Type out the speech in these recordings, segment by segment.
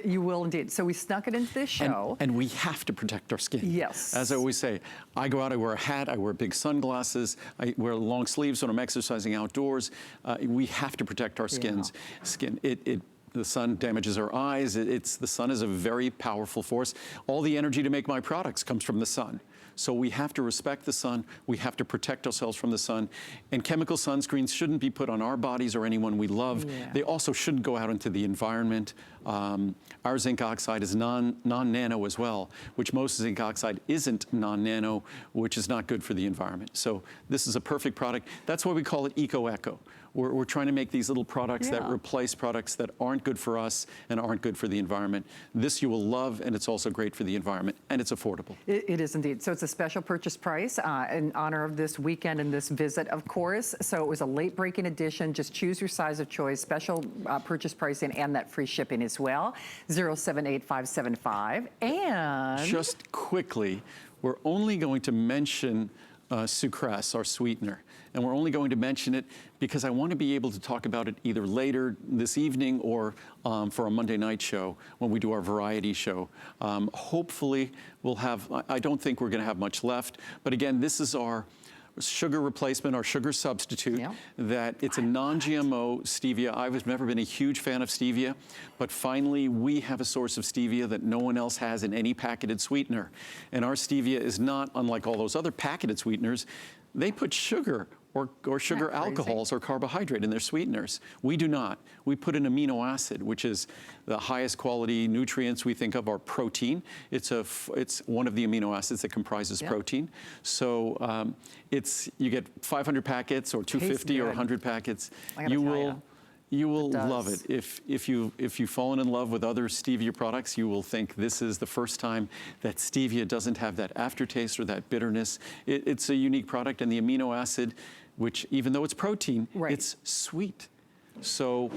You will indeed. So we snuck it into this show. And we have to protect our skin. Yes. As I always say, I go out, I wear a hat, I wear big sunglasses, I wear long sleeves when I'm exercising outdoors. We have to protect our skin. The sun damages our eyes. The sun is a very powerful force. All the energy to make my products comes from the sun. So we have to respect the sun. We have to protect ourselves from the sun. And chemical sunscreens shouldn't be put on our bodies or anyone we love. Yeah. They also shouldn't go out into the environment. Our zinc oxide is non-nano as well, which most zinc oxide isn't non-nano, which is not good for the environment. So this is a perfect product. That's why we call it Eco-Echo. We're trying to make these little products that replace products that aren't good for us and aren't good for the environment. This you will love, and it's also great for the environment, and it's affordable. It is indeed. So it's a special purchase price in honor of this weekend and this visit, of course. So it was a late-breaking edition. Just choose your size of choice, special purchase pricing, and that free shipping as well. 078575. And just quickly, we're only going to mention sucrase, our sweetener. And we're only going to mention it because I want to be able to talk about it either later this evening or for a Monday night show when we do our variety show. Hopefully we'll have, I don't think we're going to have much left, but again, this is our sugar replacement, our sugar substitute, that it's a non-GMO stevia. I've never been a huge fan of stevia, but finally we have a source of stevia that no one else has in any packaged sweetener. And our stevia is not unlike all those other packaged sweeteners. They put sugar or sugar alcohols or carbohydrate in their sweeteners. We do not. We put an amino acid, which is the highest quality nutrients we think of are protein. It's one of the amino acids that comprises protein. So you get 500 packets or 250 or 100 packets. You will love it. If you've fallen in love with other stevia products, you will think this is the first time that stevia doesn't have that aftertaste or that bitterness. It's a unique product, and the amino acid, which even though it's protein, it's sweet. So,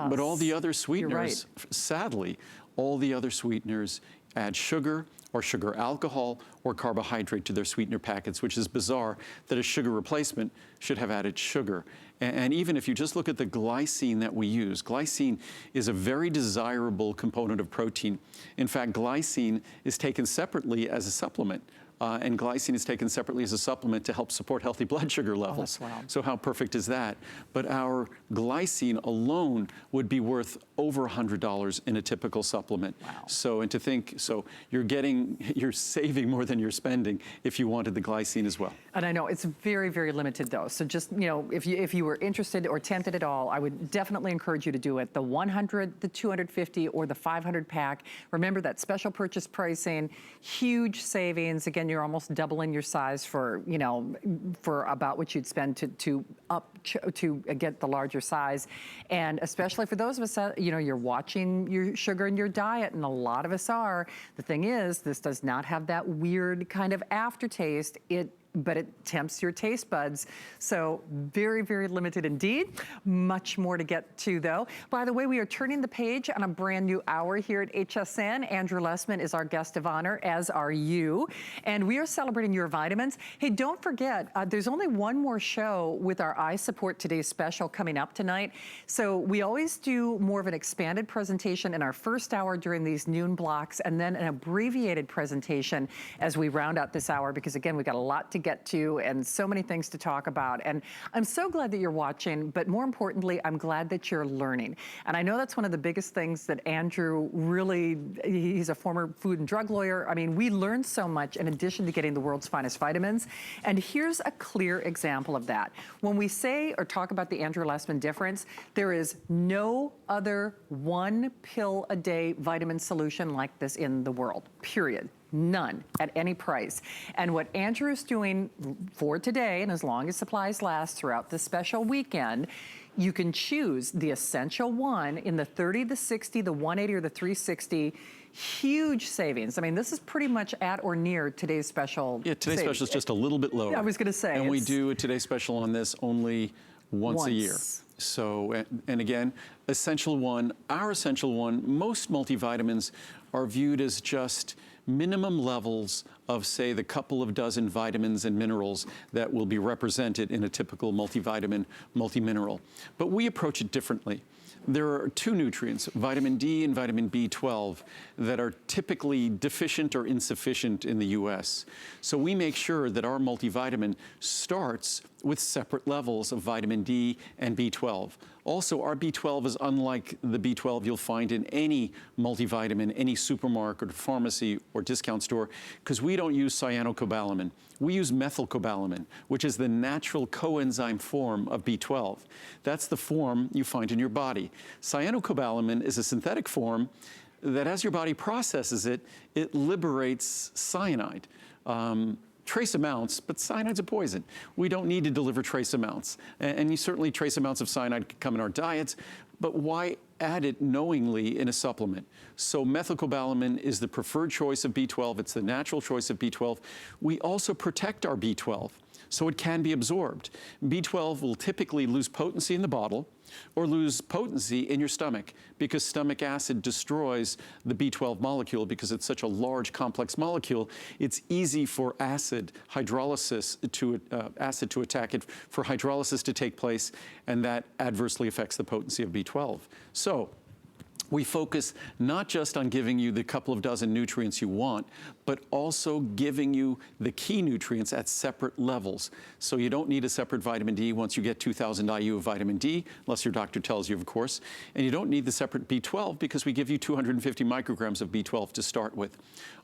but all the other sweeteners, sadly, all the other sweeteners add sugar or sugar alcohol or carbohydrate to their sweetener packets, which is bizarre that a sugar replacement should have added sugar. And even if you just look at the glycine that we use, glycine is a very desirable component of protein. In fact, glycine is taken separately as a supplement. And glycine is taken separately as a supplement to help support healthy blood sugar levels. So how perfect is that? But our glycine alone would be worth over $100 in a typical supplement. So, and to think, so you're saving more than you're spending if you wanted the glycine as well. And I know it's very, very limited though. So just, you know, if you were interested or tempted at all, I would definitely encourage you to do it. The 100, the 250, or the 500 pack. Remember that special purchase pricing, huge savings. Again, you're almost doubling your size for, you know, for about what you'd spend to get the larger size. And especially for those of us that, you know, you're watching your sugar in your diet, and a lot of us are. The thing is, this does not have that weird kind of aftertaste. But it tempts your taste buds. So very, very limited indeed. Much more to get to though. By the way, we are turning the page on a brand new hour here at HSN. Andrew Lessman is our guest of honor, as are you. And we are celebrating your vitamins. Hey, don't forget, there's only one more show with our Eye Support Today special coming up tonight. So we always do more of an expanded presentation in our first hour during these noon blocks, and then an abbreviated presentation as we round out this hour, because again, we got a lot to get to and so many things to talk about. And I'm so glad that you're watching, but more importantly, I'm glad that you're learning. And I know that's one of the biggest things that Andrew really, he's a former food and drug lawyer. I mean, we learn so much in addition to getting the world's finest vitamins. And here's a clear example of that. When we say or talk about the Andrew Lessman difference, there is no other one pill a day vitamin solution like this in the world, period. None at any price. And what Andrew is doing for today, and as long as supplies last throughout this special weekend, you can choose the essential one in the 30, the 60, the 180, or the 360. Huge savings. I mean, this is pretty much at or near today's special. Yeah, today's special is just a little bit lower. Yeah, I was going to say. And we do a today's special on this only once a year. So, and again, essential one, our essential one, most multivitamins are viewed as just minimum levels of, say, the couple of dozen vitamins and minerals that will be represented in a typical multivitamin, multimineral. But we approach it differently. there are two nutrients, vitamin D and vitamin B12, that are typically deficient or insufficient in the US. So we make sure that our multivitamin starts with separate levels of vitamin D and B12. Also, our B12 is unlike the B12 you'll find in any multivitamin, any supermarket or pharmacy or discount store, because we don't use cyanocobalamin. We use methylcobalamin, which is the natural coenzyme form of B12. That's the form you find in your body. Cyanocobalamin is a synthetic form that, as your body processes it, it liberates cyanide. Trace amounts, but cyanide's a poison. We don't need to deliver trace amounts. And certainly trace amounts of cyanide can come in our diets, but why add it knowingly in a supplement? So methylcobalamin is the preferred choice of B12. It's the natural choice of B12. We also protect our B12, so it can be absorbed. B12 will typically lose potency in the bottle or lose potency in your stomach, because stomach acid destroys the B12 molecule because it's such a large, complex molecule. It's easy for acid to attack it, for hydrolysis to take place, and that adversely affects the potency of B12. So we focus not just on giving you the couple of dozen nutrients you want, but also giving you the key nutrients at separate levels. So you don't need a separate vitamin D once you get 2,000 IU of vitamin D, unless your doctor tells you, of course. And you don't need the separate B12 because we give you 250 micrograms of B12 to start with.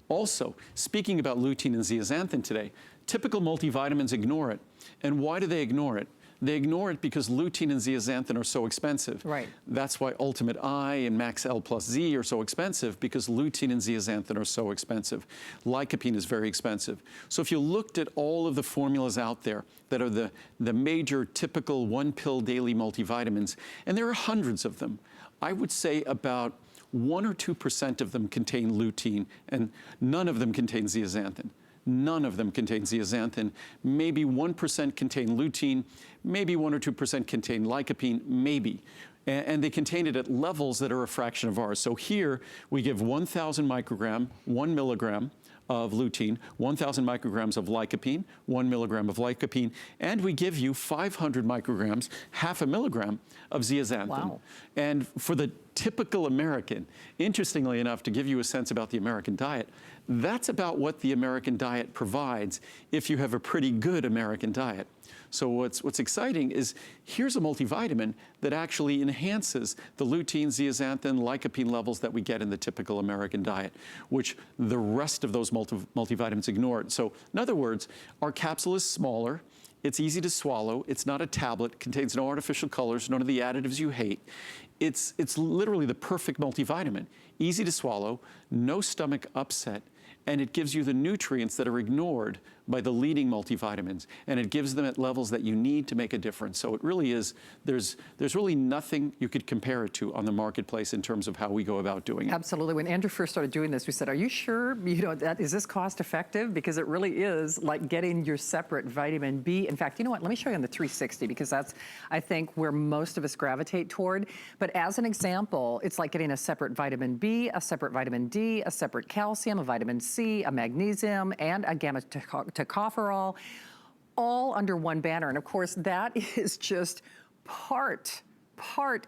Also, speaking about lutein and zeaxanthin today, typical multivitamins ignore it. And why do they ignore it? They ignore it because lutein and zeaxanthin are so expensive. Right. That's why Ultimate I and Max L plus Z are so expensive, because lutein and zeaxanthin are so expensive. Lycopene is very expensive. So if you looked at all of the formulas out there that are the major typical one pill daily multivitamins, and there are hundreds of them, I would say about 1 or 2% of them contain lutein, and none of them contain zeaxanthin. None of them contain zeaxanthin. Maybe 1% contain lutein, maybe 1 or 2% contain lycopene, maybe. And they contain it at levels that are a fraction of ours. So here we give 1,000 microgram, 1 milligram of lutein, 1,000 micrograms of lycopene, 1 milligram of lycopene, and we give you 500 micrograms, half a milligram of zeaxanthin. Wow. And for the typical American, interestingly enough, to give you a sense about the American diet, that's about what the American diet provides if you have a pretty good American diet. So what's exciting is here's a multivitamin that actually enhances the lutein, zeaxanthin, lycopene levels that we get in the typical American diet, which the rest of those multivitamins ignore. So in other words, our capsule is smaller, it's easy to swallow, it's not a tablet, contains no artificial colors, none of the additives you hate. It's literally the perfect multivitamin. Easy to swallow, no stomach upset, and it gives you the nutrients that are ignored by the leading multivitamins, and it gives them at levels that you need to make a difference. So it really is, there's really nothing you could compare it to on the marketplace in terms of how we go about doing it. Absolutely. When Andrew first started doing this, we said, are you sure, is this cost effective? Because it really is like getting your separate vitamin B. In fact, you know what, let me show you on the 360, because that's, I think, where most of us gravitate toward. But as an example, it's like getting a separate vitamin B, a separate vitamin D, a separate calcium, a vitamin C, a magnesium, and a gamma tocopherol, all under one banner. And of course, that is just part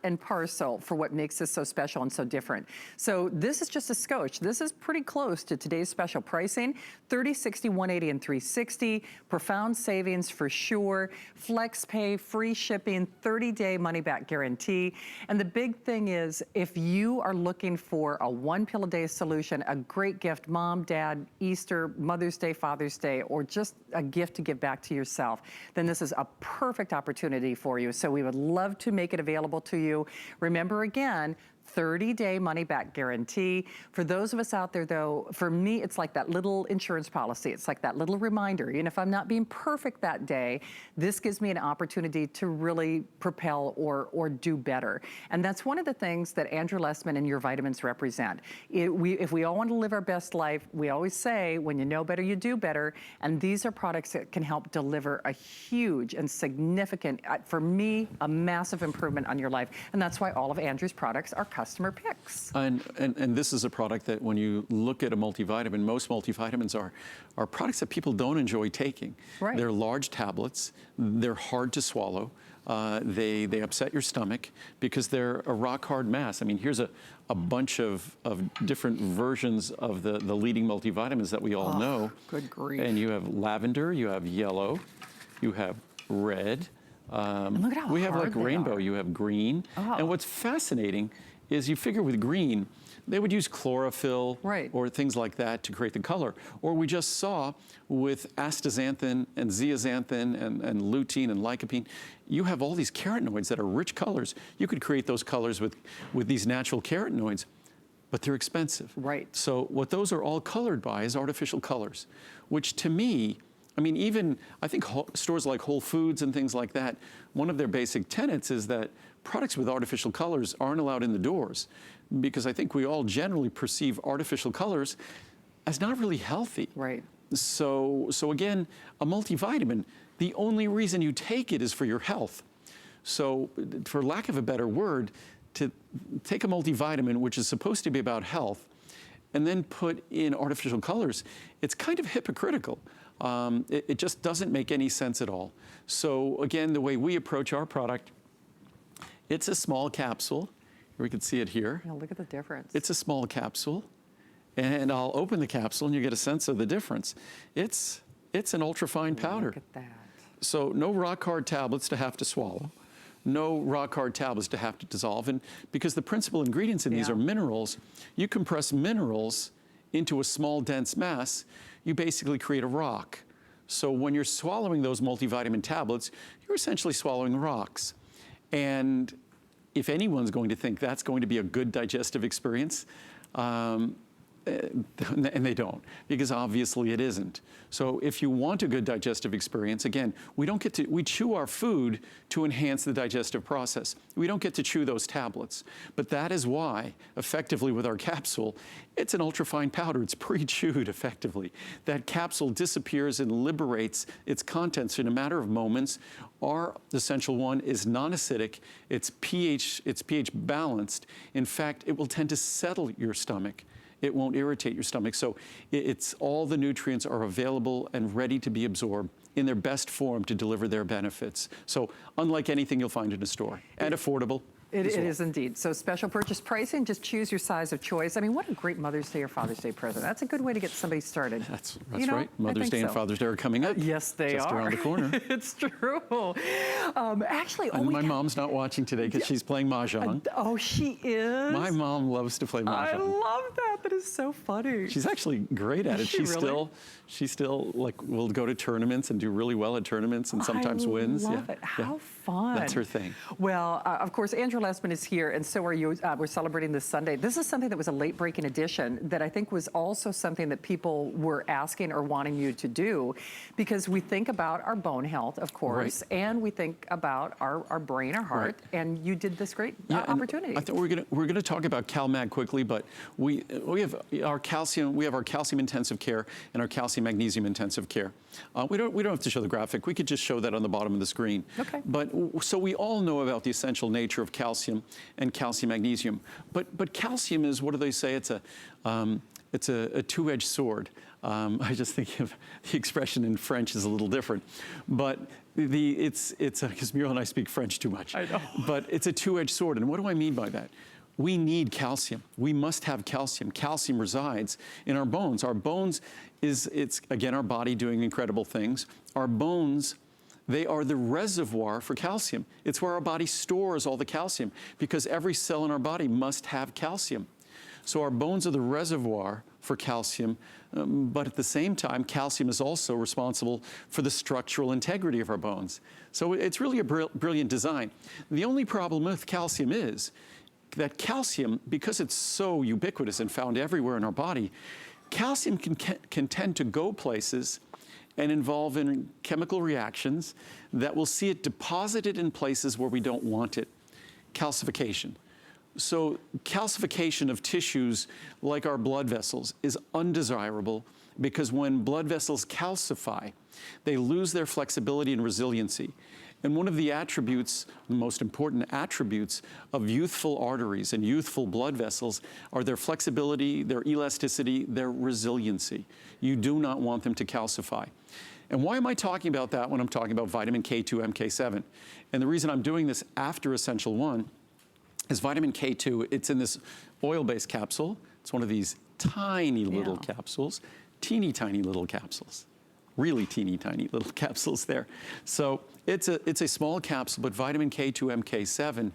and parcel for what makes this so special and so different. So this is just a scotch. This is pretty close to today's special pricing, $30, $60, $180, and $360. Profound savings for sure. Flex pay, free shipping, 30-day money-back guarantee. And the big thing is, if you are looking for a one-pill-a-day solution, a great gift, mom, dad, Easter, Mother's Day, Father's Day, or just a gift to give back to yourself, then this is a perfect opportunity for you. So we would love to make it available to you. Remember again, 30-day money-back guarantee. For those of us out there, though, for me, it's like that little insurance policy. It's like that little reminder. And if I'm not being perfect that day, this gives me an opportunity to really propel or do better. And that's one of the things that Andrew Lessman and Your Vitamins represent. If we all want to live our best life, we always say, when you know better, you do better. And these are products that can help deliver a huge and significant, for me, a massive improvement on your life. And that's why all of Andrew's products are customer picks. And this is a product that when you look at a multivitamin, most multivitamins are products that people don't enjoy taking. Right. They're large tablets, they're hard to swallow. They upset your stomach because they're a rock-hard mass. I mean, here's a bunch of different versions of the leading multivitamins that we all know. Good grief. And you have lavender, you have yellow, you have red. And look at how we have hard like they rainbow, are. you have green. Oh. And what's fascinating is you figure with green, they would use chlorophyll Right. or things like that to create the color. Or we just saw with astaxanthin and zeaxanthin and lutein and lycopene, you have all these carotenoids that are rich colors. You could create those colors with these natural carotenoids, but they're expensive. Right. So what those are all colored by is artificial colors, which to me, I mean, even I think stores like Whole Foods and things like that, one of their basic tenets is that products with artificial colors aren't allowed in the doors, because I think we all generally perceive artificial colors as not really healthy. Right. So again, a multivitamin, the only reason you take it is for your health. So for lack of a better word, to take a multivitamin, which is supposed to be about health, and then put in artificial colors, it's kind of hypocritical. It just doesn't make any sense at all. So again, the way we approach our product, it's a small capsule. We can see it here. Yeah, look at the difference. It's a small capsule, and I'll open the capsule and you get a sense of the difference. It's an ultra-fine powder. Look at that. So no rock-hard tablets to have to swallow, no rock-hard tablets to have to dissolve. And because the principal ingredients in these Yeah. are minerals, you compress minerals into a small, dense mass, you basically create a rock. So when you're swallowing those multivitamin tablets, you're essentially swallowing rocks. And if anyone's going to think that's going to be a good digestive experience, and they don't, because obviously it isn't. So if you want a good digestive experience, again, we chew our food to enhance the digestive process. We don't get to chew those tablets. But that is why, effectively with our capsule, it's an ultrafine powder. It's pre-chewed effectively. That capsule disappears and liberates its contents in a matter of moments. Our essential one is non-acidic. It's pH balanced. In fact, it will tend to settle your stomach. It won't irritate your stomach. So it's all the nutrients are available and ready to be absorbed in their best form to deliver their benefits. So unlike anything you'll find in a store, and affordable. It is indeed. So special purchase pricing, just choose your size of choice. I mean, what a great Mother's Day or Father's Day present. That's a good way to get somebody started. That's You know, right. I Mother's think Day and so. Father's Day are coming up. Yes, they just are. around the corner. It's true. Actually, And my mom's not watching today because she's playing Mahjong. Oh, she is? My mom loves to play Mahjong. I love that. That is so funny. She's actually great at Is it. she really? She still like will go to tournaments and do really well at tournaments and sometimes wins. I love it. How fun. That's her thing. Well, of course, Andrew Lessman is here, and so are you. We're celebrating this Sunday. This is something that was a late-breaking addition that I think was also something that people were asking or wanting you to do, because we think about our bone health, of course, and we think about our brain, our heart, and you did this great opportunity. I thought we're gonna talk about CalMag quickly, but we have our calcium intensive care and our calcium magnesium intensive care. We don't have to show the graphic. We could just show that on the bottom of the screen. Okay. But so we all know about the essential nature of calcium and calcium magnesium. But calcium is, what do they say? It's a two-edged sword. I just think of the expression in French is a little different, but it's because Muriel and I speak French too much. I know. But it's a two-edged sword, and what do I mean by that? We need calcium. We must have calcium. Calcium resides in our bones. Our bones it's again our body doing incredible things. Our bones, they are the reservoir for calcium. It's where our body stores all the calcium, because every cell in our body must have calcium. So our bones are the reservoir for calcium, but at the same time, calcium is also responsible for the structural integrity of our bones. So it's really a brilliant design. The only problem with calcium is that calcium, because it's so ubiquitous and found everywhere in our body, calcium can tend to go places and involve in chemical reactions that will see it deposited in places where we don't want it. Calcification. So calcification of tissues like our blood vessels is undesirable, because when blood vessels calcify, they lose their flexibility and resiliency. And one of the attributes, the most important attributes of youthful arteries and youthful blood vessels are their flexibility, their elasticity, their resiliency. You do not want them to calcify. And why am I talking about that when I'm talking about vitamin K2, MK7? And the reason I'm doing this after Essential 1 is vitamin K2, it's in this oil-based capsule. It's one of these tiny little capsules, teeny tiny little capsules. Really teeny tiny little capsules there. So it's a small capsule, but vitamin K2, MK7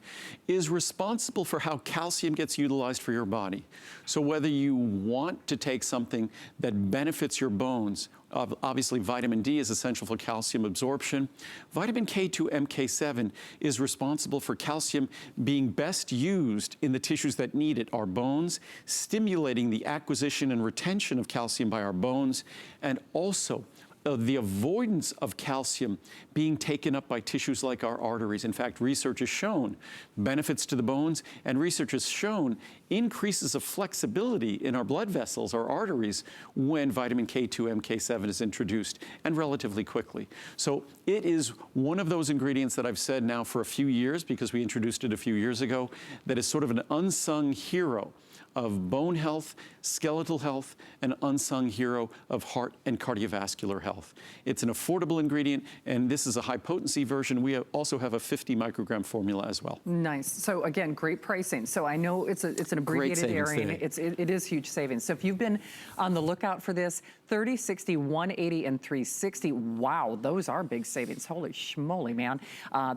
is responsible for how calcium gets utilized for your body. So whether you want to take something that benefits your bones, obviously vitamin D is essential for calcium absorption. Vitamin K2, MK7 is responsible for calcium being best used in the tissues that need it, our bones, stimulating the acquisition and retention of calcium by our bones, and also the avoidance of calcium being taken up by tissues like our arteries. In fact, research has shown benefits to the bones, and research has shown increases of flexibility in our blood vessels, our arteries, when vitamin K2, MK7 is introduced, and relatively quickly. So it is one of those ingredients that I've said now for a few years, because we introduced it a few years ago, that is sort of an unsung hero of bone health, skeletal health, an unsung hero of heart and cardiovascular health. It's an affordable ingredient, and this is a high potency version. We also have a 50 microgram formula as well. Nice. So again, great pricing. So I know it's an abbreviated area. It is huge savings. So if you've been on the lookout for this, 30, 60, 180, and 360. Wow, those are big savings. Holy schmoly, man.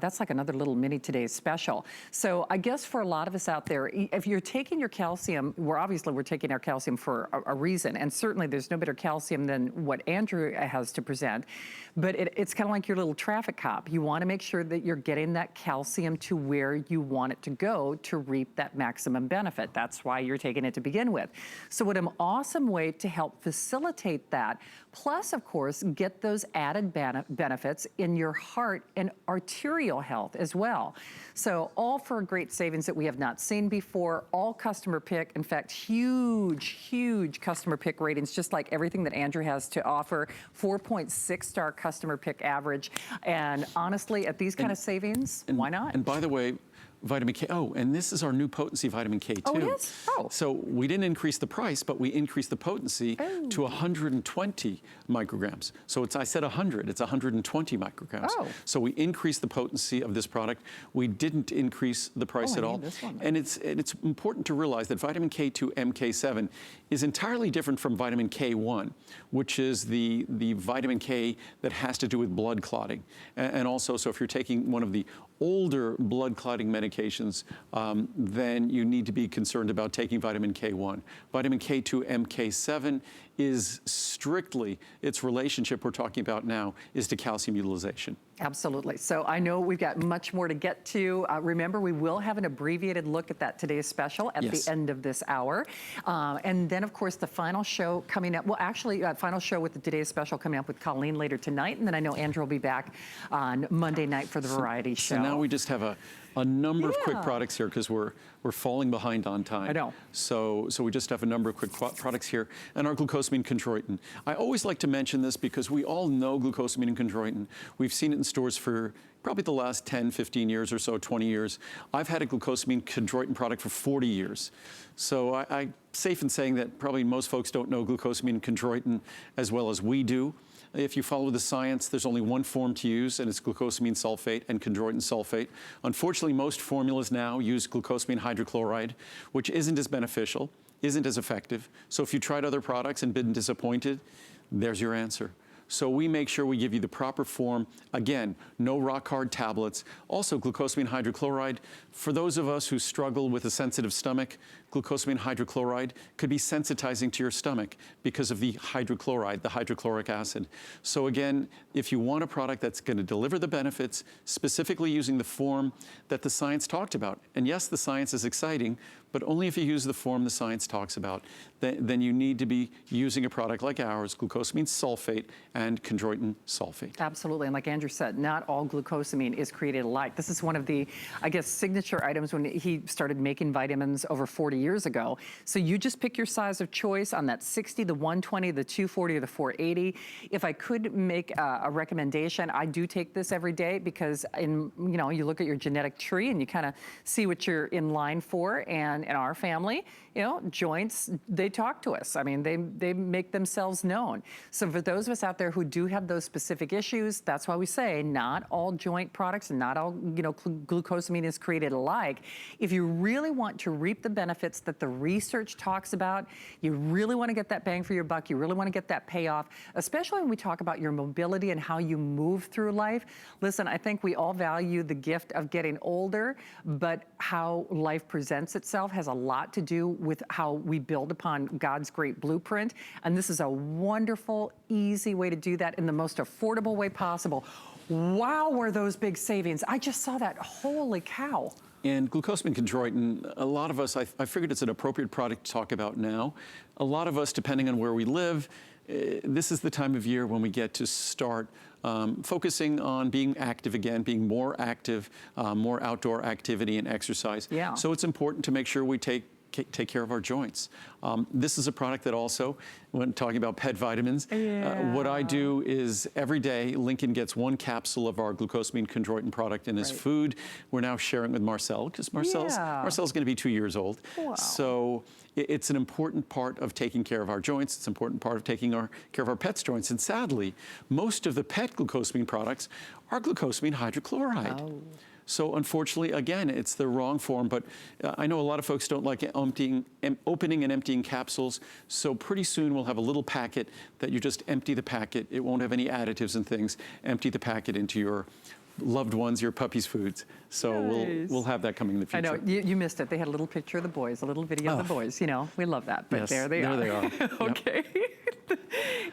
That's like another little mini today's special. So I guess for a lot of us out there, if you're taking your calcium, we're taking our calcium for a reason, and certainly there's no better calcium than what Andrew has to present, but it's kind of like your little traffic cop. You want to make sure that you're getting that calcium to where you want it to go to reap that maximum benefit. That's why you're taking it to begin with. So what an awesome way to help facilitate that, plus of course get those added benefits in your heart and arterial health as well. So all for great savings that we have not seen before, all customer pick. In fact, huge customer pick ratings, just like everything that Andrew has to offer. 4.6 star customer pick average. And honestly, at these kind of savings, why not? And by the way, vitamin K, and this is our new potency vitamin K2. Oh, it is? Oh. So we didn't increase the price, but we increased the potency to 120 micrograms. So I said 100, it's 120 micrograms. Oh. So we increased the potency of this product. We didn't increase the price at all. This one. And it's important to realize that vitamin K2, MK7 is entirely different from vitamin K1, which is the vitamin K that has to do with blood clotting. And also, so if you're taking one of the older blood clotting medications, then you need to be concerned about taking vitamin K1. Vitamin K2, MK7 is strictly, its relationship we're talking about now is to calcium utilization. Absolutely. So I know we've got much more to get to. Remember, we will have an abbreviated look at that today's special at the end of this hour. And then, of course, the final show coming up. Well, actually, final show with the today's special coming up with Colleen later tonight. And then I know Andrew will be back on Monday night for the variety show. So now we just have a number of quick products here because we're falling behind on time. I know. So we just have a number of quick products here. And our glucosamine chondroitin. I always like to mention this because we all know glucosamine and chondroitin. We've seen it in stores for probably the last 10, 15 years or so, 20 years. I've had a glucosamine chondroitin product for 40 years. So I'm safe in saying that probably most folks don't know glucosamine and chondroitin as well as we do. If you follow the science, there's only one form to use, and it's glucosamine sulfate and chondroitin sulfate. Unfortunately, most formulas now use glucosamine hydrochloride, which isn't as beneficial, isn't as effective. So if you tried other products and been disappointed, there's your answer. So we make sure we give you the proper form. Again, no rock hard tablets. Also, glucosamine hydrochloride. For those of us who struggle with a sensitive stomach, glucosamine hydrochloride could be sensitizing to your stomach because of the hydrochloride, the hydrochloric acid. So again, if you want a product that's going to deliver the benefits, specifically using the form that the science talked about, and yes, the science is exciting, but only if you use the form the science talks about, then you need to be using a product like ours, glucosamine sulfate and chondroitin sulfate. Absolutely, and like Andrew said, not all glucosamine is created alike. This is one of the, I guess, signature items when he started making vitamins over 40 years ago. So you just pick your size of choice on that 60, the 120, the 240, or the 480. If I could make a recommendation, I do take this every day because you look at your genetic tree and you kind of see what you're in line for. And in our family, joints, they talk to us. I mean, they make themselves known. So for those of us out there who do have those specific issues, that's why we say not all joint products and not all, glucosamine is created alike. If you really want to reap the benefits that the research talks about, you really want to get that bang for your buck, you really want to get that payoff, especially when we talk about your mobility and how you move through life. Listen, I think we all value the gift of getting older, but how life presents itself has a lot to do with how we build upon God's great blueprint. And this is a wonderful, easy way to do that in the most affordable way possible. Wow, were those big savings. I just saw that. Holy cow. And glucosamine chondroitin, a lot of us, I figured it's an appropriate product to talk about now. A lot of us, depending on where we live, this is the time of year when we get to start focusing on being active again, being more active, more outdoor activity and exercise. Yeah. So it's important to make sure we take care of our joints. This is a product that also, when talking about pet vitamins, what I do is every day, Lincoln gets 1 capsule of our glucosamine chondroitin product in his food. We're now sharing with Marcel, because Marcel's going to be 2 years old. Wow. So it's an important part of taking care of our joints. It's an important part of taking care of our pets' joints. And sadly, most of the pet glucosamine products are glucosamine hydrochloride. Oh. So unfortunately, again, it's the wrong form, but I know a lot of folks don't like opening and emptying capsules, so pretty soon we'll have a little packet that you just empty the packet. It won't have any additives and things. Empty the packet into your loved ones, your puppy's foods. So nice. we'll have that coming in the future. I know, you missed it. They had a little picture of the boys, a little video of the boys. We love that, but yes, there they are. There they are. Okay.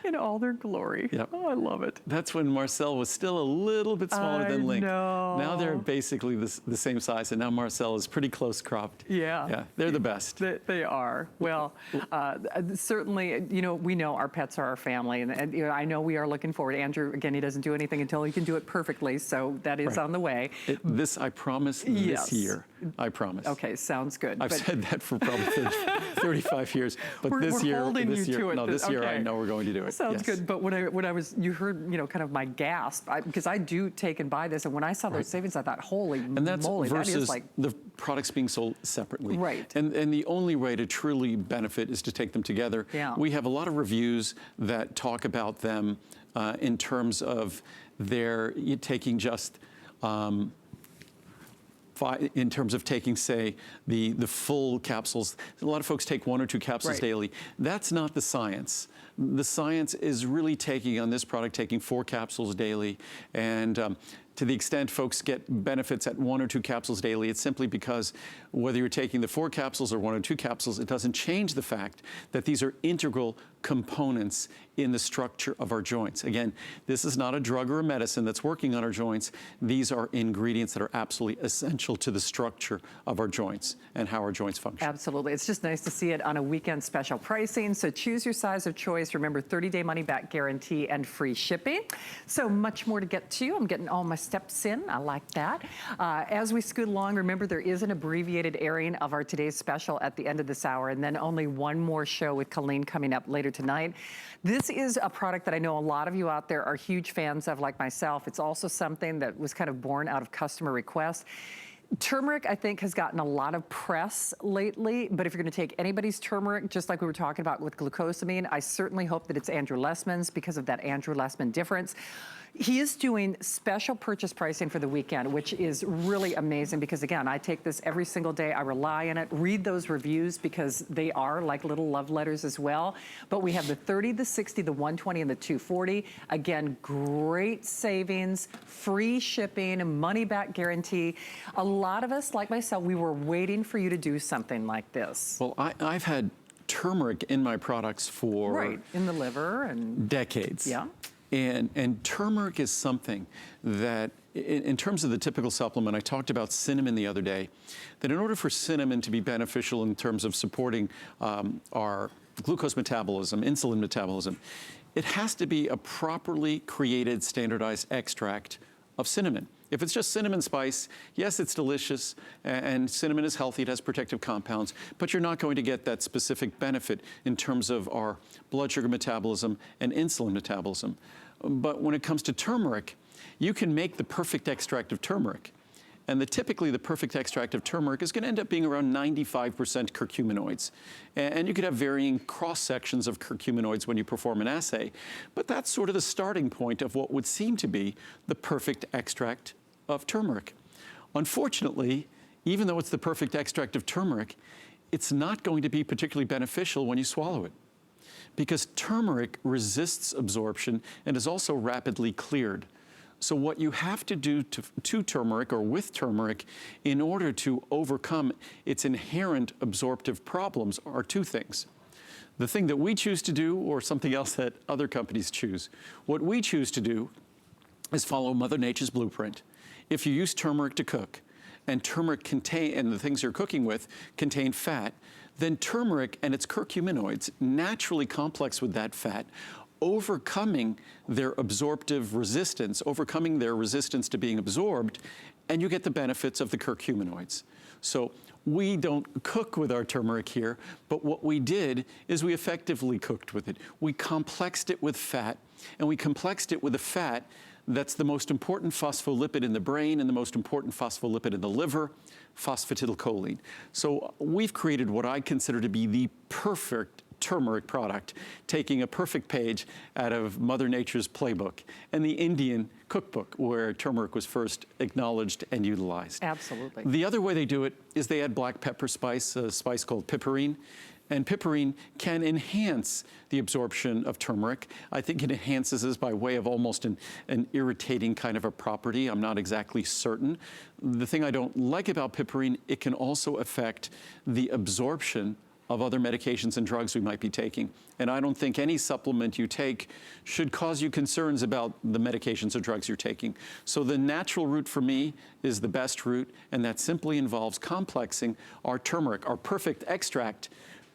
In all their glory. Yep. Oh, I love it. That's when Marcel was still a little bit smaller than Link. Know. Now they're basically the same size, and now Marcel is pretty close cropped. Yeah. Yeah, they're the best. They are. Well, certainly, we know our pets are our family, and I know we are looking forward. Andrew, again, he doesn't do anything until he can do it perfectly, so that is on the way. I promise, this year. I promise. Okay, sounds good. I've said that for probably 35 years, but this year, I know we're going to do it. Sounds good. But you heard, kind of my gasp, because I do take and buy this, and when I saw those savings, I thought, holy moly, that is like the products being sold separately. Right. And the only way to truly benefit is to take them together. Yeah. We have a lot of reviews that talk about them in terms of taking just. In terms of taking, say, the full capsules. A lot of folks take 1 or 2 capsules daily. That's not the science. The science is really taking 4 capsules daily. And to the extent folks get benefits at 1 or 2 capsules daily, it's simply because whether you're taking the 4 capsules or 1 or 2 capsules, it doesn't change the fact that these are integral components in the structure of our joints. Again, this is not a drug or a medicine that's working on our joints. These are ingredients that are absolutely essential to the structure of our joints and how our joints function. Absolutely. It's just nice to see it on a weekend special pricing. So choose your size of choice. Remember, 30-day money-back guarantee and free shipping. So much more to get to. I'm getting all my steps in. I like that. As we scoot along, remember there is an abbreviated airing of our today's special at the end of this hour, and then only one more show with Colleen coming up later tonight. This is a product that I know a lot of you out there are huge fans of, like myself. It's also something that was kind of born out of customer requests. Turmeric, I think, has gotten a lot of press lately, but if you're going to take anybody's turmeric, just like we were talking about with glucosamine, I certainly hope that it's Andrew Lessman's because of that Andrew Lessman difference. He is doing special purchase pricing for the weekend, which is really amazing because, again, I take this every single day. I rely on it. Read those reviews because they are like little love letters as well. But we have the 30, the 60, the 120, and the 240. Again, great savings, free shipping, money-back guarantee. A lot of us, like myself, we were waiting for you to do something like this. Well, I've had turmeric in my products for in the liver and decades. Yeah. And turmeric is something that, in terms of the typical supplement, I talked about cinnamon the other day, that in order for cinnamon to be beneficial in terms of supporting our glucose metabolism, insulin metabolism, it has to be a properly created, standardized extract of cinnamon. If it's just cinnamon spice, yes, it's delicious, and cinnamon is healthy, it has protective compounds, but you're not going to get that specific benefit in terms of our blood sugar metabolism and insulin metabolism. But when it comes to turmeric, you can make the perfect extract of turmeric. And typically the perfect extract of turmeric is going to end up being around 95% curcuminoids. And you could have varying cross-sections of curcuminoids when you perform an assay. But that's sort of the starting point of what would seem to be the perfect extract of turmeric. Unfortunately, even though it's the perfect extract of turmeric, it's not going to be particularly beneficial when you swallow it, because turmeric resists absorption and is also rapidly cleared. So what you have to do to turmeric or with turmeric in order to overcome its inherent absorptive problems are two things. The thing that we choose to do, or something else that other companies choose. What we choose to do is follow Mother Nature's blueprint. If you use turmeric to cook, and turmeric and the things you're cooking with contain fat, then turmeric and its curcuminoids naturally complex with that fat, overcoming their absorptive resistance, overcoming their resistance to being absorbed, and you get the benefits of the curcuminoids. So we don't cook with our turmeric here, but what we did is we effectively cooked with it. We complexed it with fat, and we complexed it with a fat that's the most important phospholipid in the brain and the most important phospholipid in the liver, phosphatidylcholine. So we've created what I consider to be the perfect turmeric product, taking a perfect page out of Mother Nature's playbook and the Indian cookbook where turmeric was first acknowledged and utilized. Absolutely. The other way they do it is they add black pepper spice, a spice called piperine. And piperine can enhance the absorption of turmeric. I think it enhances this by way of almost an irritating kind of a property. I'm not exactly certain. The thing I don't like about piperine, it can also affect the absorption of other medications and drugs we might be taking. And I don't think any supplement you take should cause you concerns about the medications or drugs you're taking. So the natural route for me is the best route, and that simply involves complexing our turmeric, our perfect extract,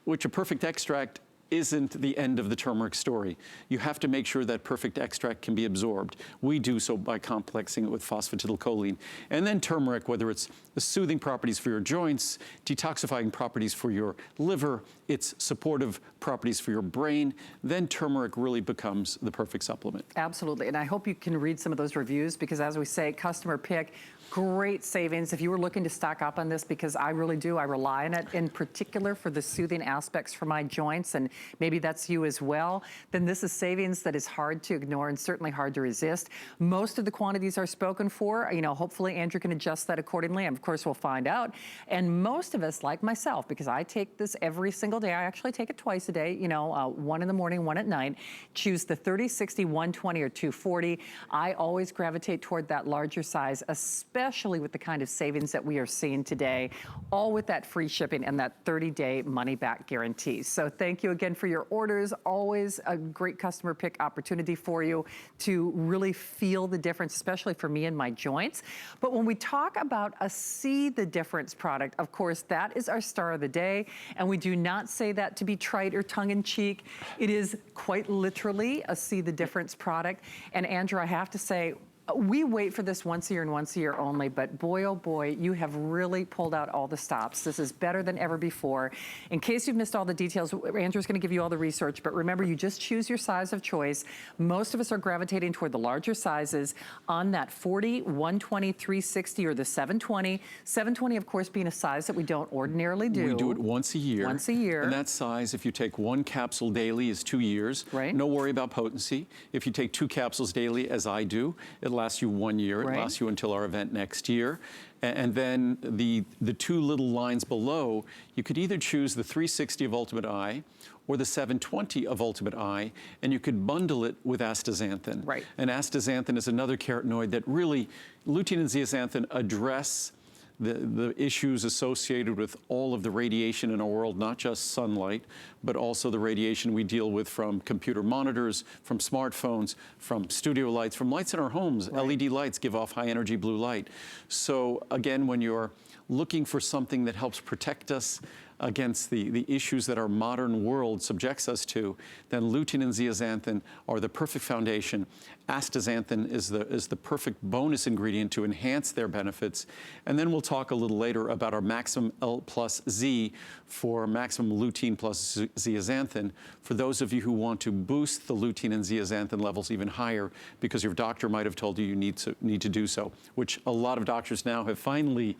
which a perfect extract isn't the end of the turmeric story. You have to make sure that perfect extract can be absorbed. We do so by complexing it with phosphatidylcholine. And then turmeric, whether it's the soothing properties for your joints, detoxifying properties for your liver, its supportive properties for your brain, then turmeric really becomes the perfect supplement. Absolutely, and I hope you can read some of those reviews, because as we say, customer pick, great savings. If you were looking to stock up on this, because I really do, I rely on it in particular for the soothing aspects for my joints, and maybe that's you as well, then this is savings that is hard to ignore and certainly hard to resist. Most of the quantities are spoken for. You know, hopefully Andrew can adjust that accordingly, and of course we'll find out. And most of us, like myself, because I take this every single day, I actually take it twice a day, you know, one in the morning, one at night, choose the 30, 60, 120, or 240. I always gravitate toward that larger size, especially with the kind of savings that we are seeing today, all with that free shipping and that 30-day money-back guarantee. So thank you again for your orders. Always a great customer pick opportunity for you to really feel the difference, especially for me and my joints. But when we talk about a see the difference product, of course, that is our star of the day. And we do not say that to be trite or tongue-in-cheek. It is quite literally a see the difference product. And Andrew, I have to say, we wait for this once a year and once a year only, but boy, oh boy, you have really pulled out all the stops. This is better than ever before. In case you've missed all the details, Andrew's gonna give you all the research, but remember, you just choose your size of choice. Most of us are gravitating toward the larger sizes on that 40, 120, 360, or the 720. 720, of course, being a size that we don't ordinarily do. We do it once a year. Once a year. And that size, if you take one capsule daily, is 2 years. Right. No worry about potency. If you take 2 capsules daily, as I do, it lasts you 1 year. It Right. lasts you until our event next year. And then the 2 little lines below, you could either choose the 360 of Ultimate Eye or the 720 of Ultimate Eye, and you could bundle it with astaxanthin. Right. And astaxanthin is another carotenoid that really, lutein and zeaxanthin address the issues associated with all of the radiation in our world, not just sunlight, but also the radiation we deal with from computer monitors, from smartphones, from studio lights, from lights in our homes. Right. LED lights give off high energy blue light. So again, when you're looking for something that helps protect us against the issues that our modern world subjects us to, then lutein and zeaxanthin are the perfect foundation. Astaxanthin is the perfect bonus ingredient to enhance their benefits. And then we'll talk a little later about our maximum L plus Z for maximum lutein plus zeaxanthin for those of you who want to boost the lutein and zeaxanthin levels even higher because your doctor might have told you need to do so, which a lot of doctors now have finally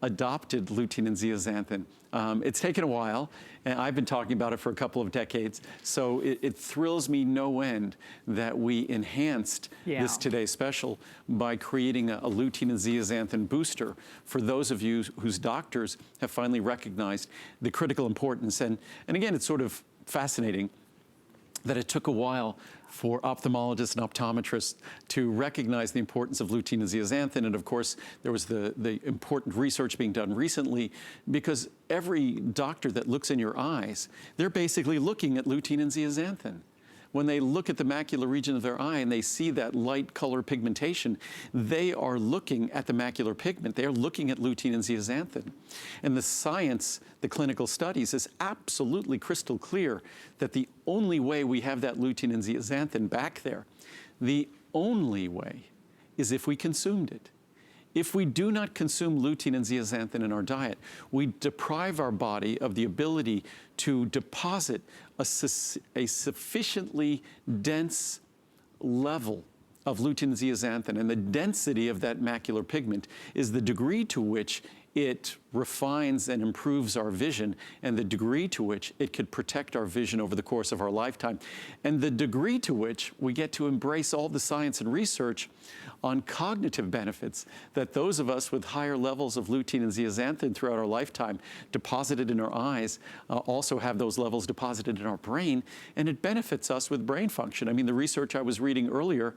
adopted lutein and zeaxanthin. It's taken a while, and I've been talking about it for a couple of decades, so it thrills me no end that we enhanced this today's special by creating a lutein and zeaxanthin booster for those of you whose doctors have finally recognized the critical importance. And again, it's sort of fascinating that it took a while for ophthalmologists and optometrists to recognize the importance of lutein and zeaxanthin. And of course, there was the important research being done recently, because every doctor that looks in your eyes, they're basically looking at lutein and zeaxanthin. When they look at the macular region of their eye and they see that light color pigmentation, they are looking at the macular pigment. They are looking at lutein and zeaxanthin. And the science, the clinical studies, is absolutely crystal clear that the only way we have that lutein and zeaxanthin back there, the only way, is if we consumed it. If we do not consume lutein and zeaxanthin in our diet, we deprive our body of the ability to deposit a sufficiently dense level of lutein and zeaxanthin. And the density of that macular pigment is the degree to which it refines and improves our vision, and the degree to which it could protect our vision over the course of our lifetime, and the degree to which we get to embrace all the science and research on cognitive benefits that those of us with higher levels of lutein and zeaxanthin throughout our lifetime deposited in our eyes also have those levels deposited in our brain, and it benefits us with brain function. I mean, the research I was reading earlier,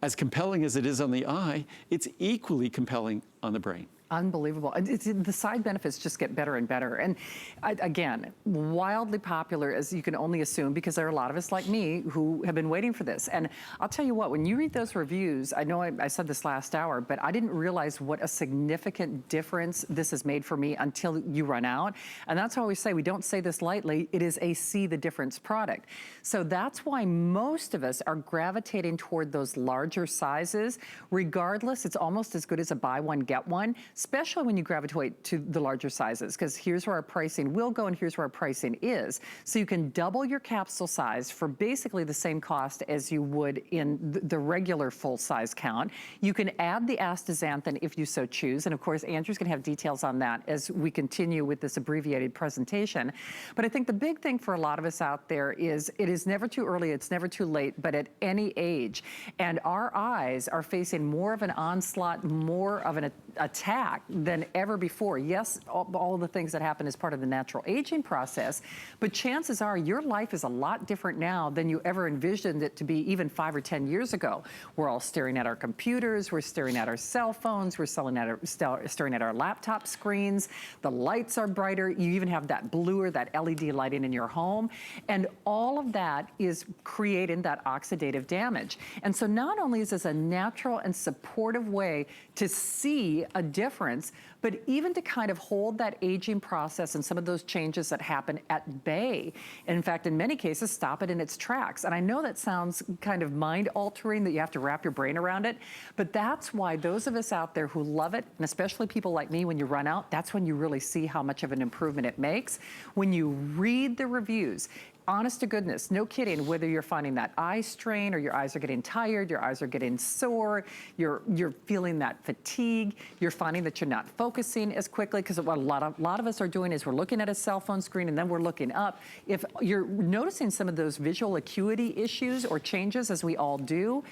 as compelling as it is on the eye, it's equally compelling on the brain. Unbelievable. The side benefits just get better and better. And again, wildly popular, as you can only assume, because there are a lot of us like me who have been waiting for this. And I'll tell you what, when you read those reviews, I know I said this last hour, but I didn't realize what a significant difference this has made for me until you run out. And that's why I always say, we don't say this lightly, it is a see the difference product. So that's why most of us are gravitating toward those larger sizes. Regardless, it's almost as good as a buy one, get one, especially when you gravitate to the larger sizes, because here's where our pricing will go and here's where our pricing is. So you can double your capsule size for basically the same cost as you would in the regular full size count. You can add the astaxanthin if you so choose. And of course, Andrew's gonna have details on that as we continue with this abbreviated presentation. But I think the big thing for a lot of us out there is it is never too early, it's never too late, but at any age. And our eyes are facing more of an onslaught, more of an attack than ever before. Yes, all the things that happen as part of the natural aging process, but chances are your life is a lot different now than you ever envisioned it to be even 5 or 10 years ago. We're all staring at our computers, we're staring at our cell phones, we're staring at our laptop screens, the lights are brighter, you even have that blue or that LED lighting in your home, and all of that is creating that oxidative damage. And so not only is this a natural and supportive way to see a difference, but even to kind of hold that aging process and some of those changes that happen at bay. In fact, in many cases, stop it in its tracks. And I know that sounds kind of mind-altering that you have to wrap your brain around it, but that's why those of us out there who love it, and especially people like me, when you run out, that's when you really see how much of an improvement it makes. When you read the reviews, honest to goodness, no kidding, whether you're finding that eye strain or your eyes are getting tired, your eyes are getting sore, you're feeling that fatigue, you're finding that you're not focusing as quickly, because what a lot of us are doing is we're looking at a cell phone screen and then we're looking up. If you're noticing some of those visual acuity issues or changes, as we all do,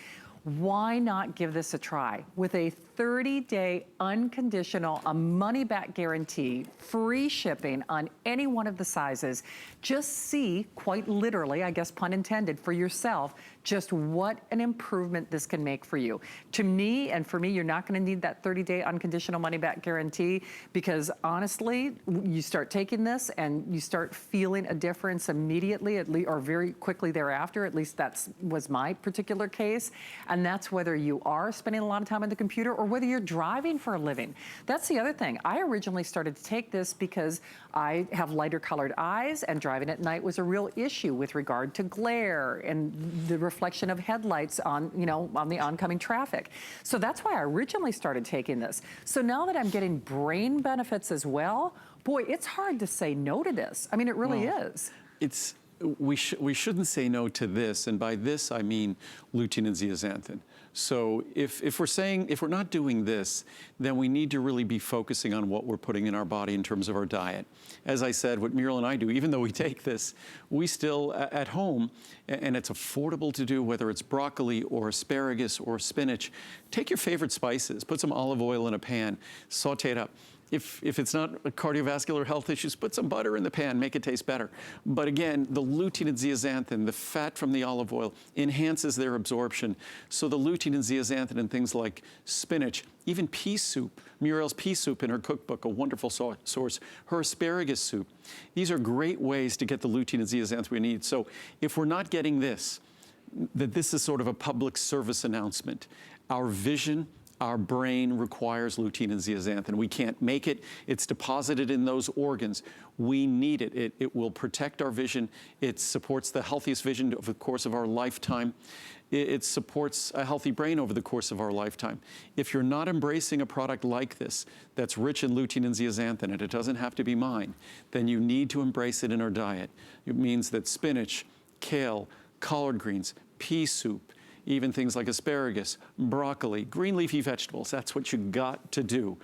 why not give this a try? With a 30-day unconditional, a money-back guarantee, free shipping on any one of the sizes, just see, quite literally, I guess pun intended, for yourself, just what an improvement this can make for you. To me, and for me, you're not gonna need that 30-day unconditional money-back guarantee, because honestly, you start taking this and you start feeling a difference immediately, or very quickly thereafter, at least that was my particular case. And that's whether you are spending a lot of time on the computer or whether you're driving for a living. That's the other thing. I originally started to take this because I have lighter colored eyes, and driving at night was a real issue with regard to glare and the reflection of headlights on, you know, on the oncoming traffic. So that's why I originally started taking this. So now that I'm getting brain benefits as well, boy, it's hard to say no to this. I mean, it really is. We shouldn't say no to this, and by this I mean lutein and zeaxanthin. So if we're not doing this, then we need to really be focusing on what we're putting in our body in terms of our diet. As I said, what Muriel and I do, even though we take this, we still at home, and it's affordable to do, whether it's broccoli or asparagus or spinach, take your favorite spices, put some olive oil in a pan, saute it up. If it's not a cardiovascular health issues, put some butter in the pan, make it taste better. But again, the lutein and zeaxanthin, the fat from the olive oil, enhances their absorption. So the lutein and zeaxanthin and things like spinach, even pea soup, Muriel's pea soup in her cookbook, a wonderful source, her asparagus soup. These are great ways to get the lutein and zeaxanthin we need. So if we're not getting this, that this is sort of a public service announcement. Our vision, our brain requires lutein and zeaxanthin. We can't make it. It's deposited in those organs. We need it. It will protect our vision. It supports the healthiest vision over the course of our lifetime. It supports a healthy brain over the course of our lifetime. If you're not embracing a product like this that's rich in lutein and zeaxanthin, and it doesn't have to be mine, then you need to embrace it in our diet. It means that spinach, kale, collard greens, pea soup, even things like asparagus, broccoli, green leafy vegetables, that's what you got to do.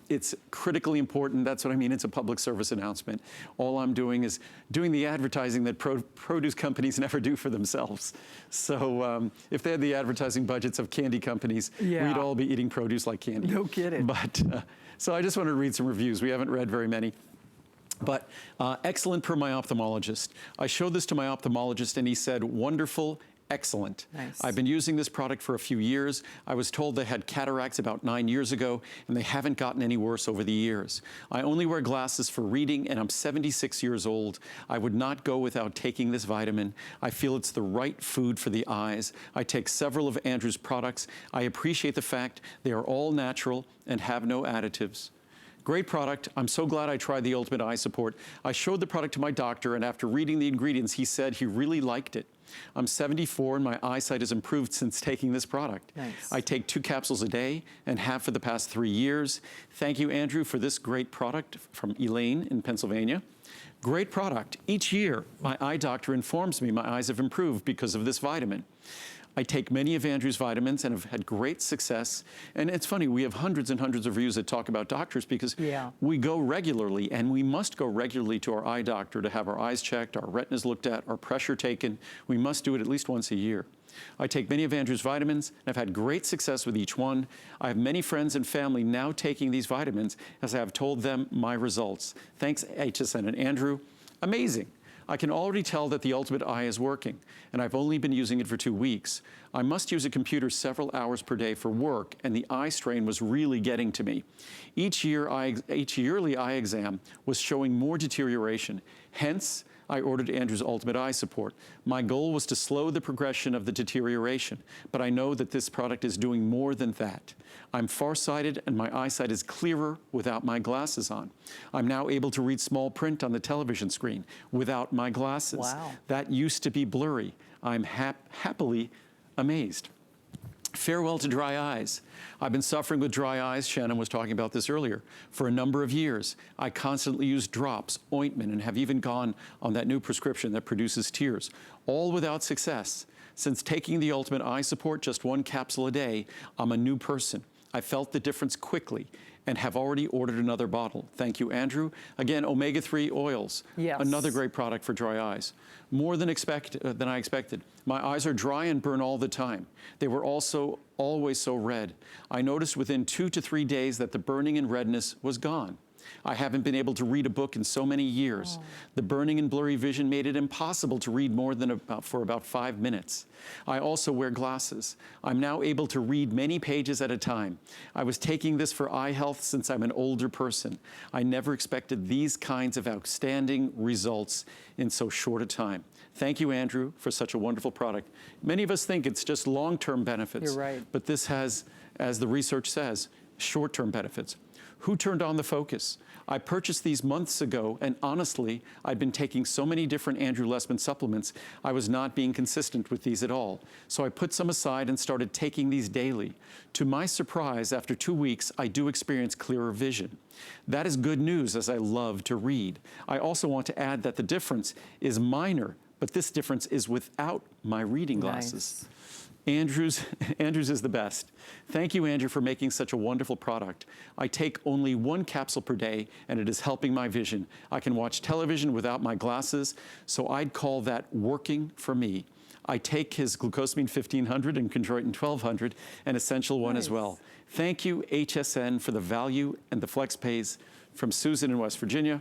It's critically important. That's what I mean. It's a public service announcement. All I'm doing is doing the advertising that produce companies never do for themselves. So if they had the advertising budgets of candy companies, we'd all be eating produce like candy. No kidding. But, so I just wanted to read some reviews. We haven't read very many. But excellent per my ophthalmologist. I showed this to my ophthalmologist and he said, wonderful, excellent. Nice. I've been using this product for a few years. I was told they had cataracts about 9 years ago, and they haven't gotten any worse over the years. I only wear glasses for reading, and I'm 76 years old. I would not go without taking this vitamin. I feel it's the right food for the eyes. I take several of Andrew's products. I appreciate the fact they are all natural and have no additives. Great product. I'm so glad I tried the Ultimate Eye Support. I showed the product to my doctor, and after reading the ingredients, he said he really liked it. I'm 74 and my eyesight has improved since taking this product. Nice. I take 2 capsules a day and have for the past 3 years. Thank you, Andrew, for this great product from Elaine in Pennsylvania. Great product. Each year, my eye doctor informs me my eyes have improved because of this vitamin. I take many of Andrew's vitamins and have had great success. And it's funny, we have hundreds and hundreds of reviews that talk about doctors because we go regularly, and we must go regularly to our eye doctor to have our eyes checked, our retinas looked at, our pressure taken. We must do it at least once a year. I take many of Andrew's vitamins, and I've had great success with each one. I have many friends and family now taking these vitamins as I have told them my results. Thanks, HSN and Andrew. Amazing. I can already tell that the Ultimate Eye is working, and I've only been using it for 2 weeks. I must use a computer several hours per day for work, and the eye strain was really getting to me. Each yearly eye exam was showing more deterioration. Hence, I ordered Andrew's Ultimate Eye Support. My goal was to slow the progression of the deterioration, but I know that this product is doing more than that. I'm farsighted and my eyesight is clearer without my glasses on. I'm now able to read small print on the television screen without my glasses. Wow. That used to be blurry. I'm happily amazed. Farewell to dry eyes. I've been suffering with dry eyes, Shannon was talking about this earlier, for a number of years. I constantly use drops, ointment, and have even gone on that new prescription that produces tears, all without success. Since taking the Ultimate Eye Support, just 1 capsule a day, I'm a new person. I felt the difference quickly and have already ordered another bottle. Thank you, Andrew. Again, omega-3 oils, another great product for dry eyes. More than I expected. My eyes are dry and burn all the time. They were also always so red. I noticed within 2 to 3 days that the burning and redness was gone. I haven't been able to read a book in so many years. The burning and blurry vision made it impossible to read more than for about 5 minutes. I also wear glasses. I'm now able to read many pages at a time. I was taking this for eye health since I'm an older person. I never expected these kinds of outstanding results in so short a time. Thank you, Andrew, for such a wonderful product. Many of us think it's just long-term benefits. You're right. But this has, as the research says, short-term benefits. Who turned on the focus? I purchased these months ago, and honestly, I've been taking so many different Andrew Lessman supplements, I was not being consistent with these at all. So I put some aside and started taking these daily. To my surprise, after 2 weeks, I do experience clearer vision. That is good news, as I love to read. I also want to add that the difference is minor, but this difference is without my reading glasses. Nice. Andrew's is the best. Thank you, Andrew, for making such a wonderful product. I take only 1 capsule per day, and it is helping my vision. I can watch television without my glasses, so I'd call that working for me. I take his Glucosamine 1500 and Chondroitin 1200, an essential one as well. Thank you, HSN, for the value and the flex pays. From Susan in West Virginia.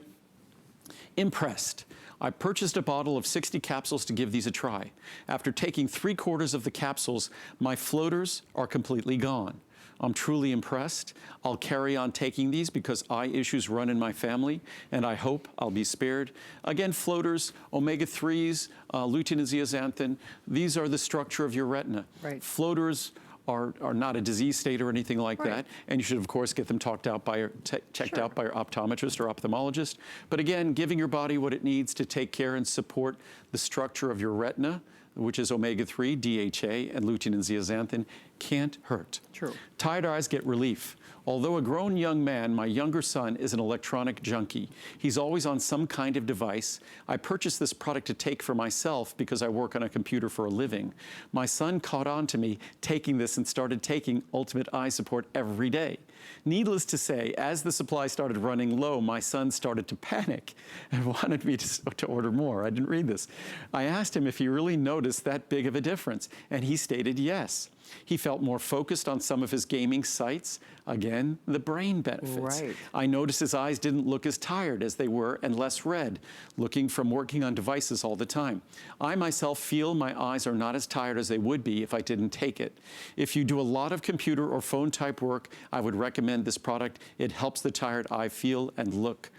Impressed. I purchased a bottle of 60 capsules to give these a try. After taking 3/4 of the capsules, my floaters are completely gone. I'm truly impressed. I'll carry on taking these because eye issues run in my family, and I hope I'll be spared. Again, floaters, omega-3s, lutein and zeaxanthin, these are the structure of your retina. Right. Floaters are not a disease state or anything like that, and you should of course get them checked out by your optometrist or ophthalmologist. But again, giving your body what it needs to take care and support the structure of your retina, which is omega-3, DHA, and lutein and zeaxanthin, can't hurt. True. Tired eyes get relief. Although a grown young man, my younger son is an electronic junkie. He's always on some kind of device. I purchased this product to take for myself because I work on a computer for a living. My son caught on to me taking this and started taking Ultimate Eye Support every day. Needless to say, as the supply started running low, my son started to panic and wanted me to order more. I didn't read this. I asked him if he really noticed that big of a difference, and he stated yes. He felt more focused on some of his gaming sites. Again, the brain benefits. Right. I noticed his eyes didn't look as tired as they were and less red, looking from working on devices all the time. I myself feel my eyes are not as tired as they would be if I didn't take it. If you do a lot of computer or phone type work, I would recommend this product. It helps the tired eye feel and look.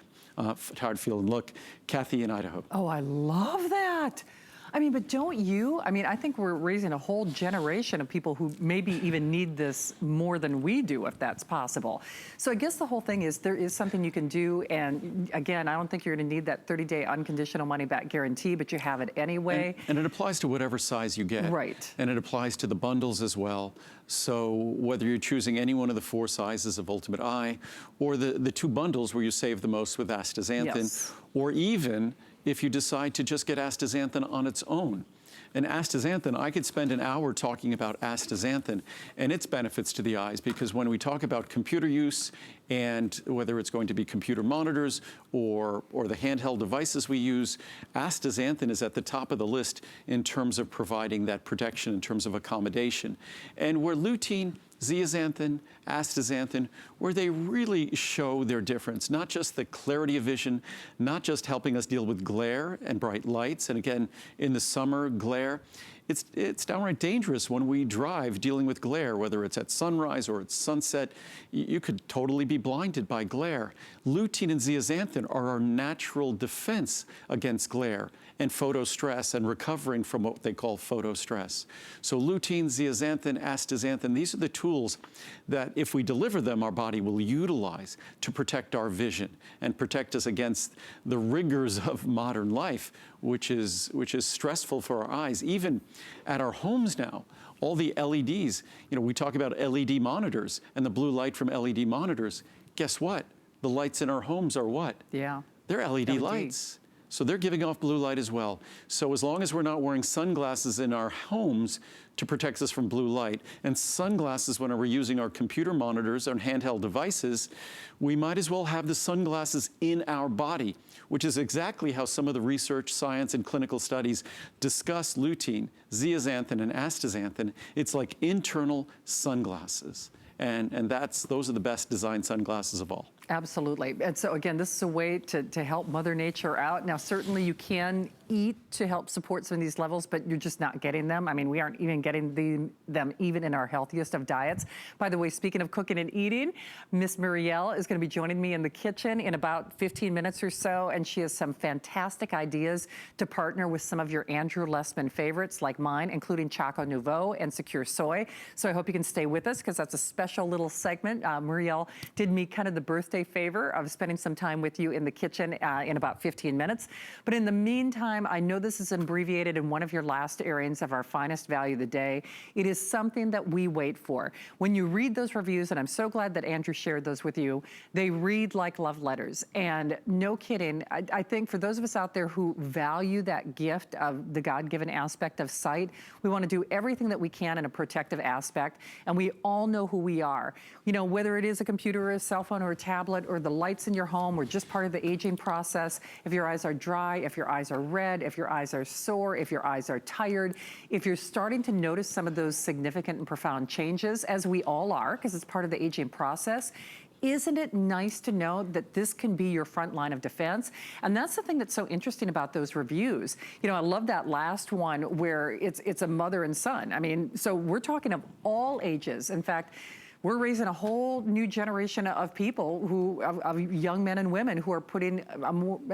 Kathy in Idaho. Oh, I love that. I mean, but don't you? I mean, I think we're raising a whole generation of people who maybe even need this more than we do, if that's possible. So I guess the whole thing is there is something you can do. And again, I don't think you're going to need that 30-day unconditional money-back guarantee, but you have it anyway. And it applies to whatever size you get. Right. And it applies to the bundles as well. So whether you're choosing any one of the 4 sizes of Ultimate Eye, or the 2 bundles where you save the most with astaxanthin, Yes. or even if you decide to just get astaxanthin on its own. And astaxanthin, I could spend an hour talking about astaxanthin and its benefits to the eyes, because when we talk about computer use, and whether it's going to be computer monitors or the handheld devices we use, astaxanthin is at the top of the list in terms of providing that protection, in terms of accommodation. And where lutein, zeaxanthin, astaxanthin, where they really show their difference, not just the clarity of vision, not just helping us deal with glare and bright lights, and again, in the summer, glare. It's downright dangerous when we drive dealing with glare, whether it's at sunrise or at sunset. You could totally be blinded by glare. Lutein and zeaxanthin are our natural defense against glare and photo stress and recovering from what they call photo stress. So lutein, zeaxanthin, astaxanthin, these are the tools that if we deliver them, our body will utilize to protect our vision and protect us against the rigors of modern life, which is stressful for our eyes. Even at our homes now, all the LEDs, we talk about LED monitors and the blue light from LED monitors. Guess what? The lights in our homes are what? Yeah. They're LED lights. So they're giving off blue light as well. So as long as we're not wearing sunglasses in our homes to protect us from blue light, and sunglasses when we're using our computer monitors and handheld devices, we might as well have the sunglasses in our body, which is exactly how some of the research, science, and clinical studies discuss lutein, zeaxanthin, and astaxanthin. It's like internal sunglasses. And those are the best designed sunglasses of all. Absolutely. And so again, this is a way to help Mother Nature out. Now, certainly you can eat to help support some of these levels, but you're just not getting them. I mean, we aren't even getting them even in our healthiest of diets. By the way, speaking of cooking and eating, Miss Muriel is going to be joining me in the kitchen in about 15 minutes or so, and she has some fantastic ideas to partner with some of your Andrew Lessman favorites like mine, including Choco Nouveau and Secure Soy. So I hope you can stay with us because that's a special little segment. Muriel did me kind of the birthday favor of spending some time with you in the kitchen in about 15 minutes. But in the meantime, I know this is abbreviated in one of your last areas of our finest value of the day. It is something that we wait for. When you read those reviews, and I'm so glad that Andrew shared those with you, they read like love letters. And no kidding, I think for those of us out there who value that gift of the God-given aspect of sight, we want to do everything that we can in a protective aspect. And we all know who we are. You know, whether it is a computer or a cell phone or a tablet or the lights in your home or just part of the aging process, if your eyes are dry, if your eyes are red, if your eyes are sore, if your eyes are tired, if you're starting to notice some of those significant and profound changes, as we all are, because it's part of the aging process, isn't it nice to know that this can be your front line of defense? And that's the thing that's so interesting about those reviews. You know, I love that last one where it's a mother and son. I mean, so we're talking of all ages. In fact, we're raising a whole new generation of people of young men and women who are putting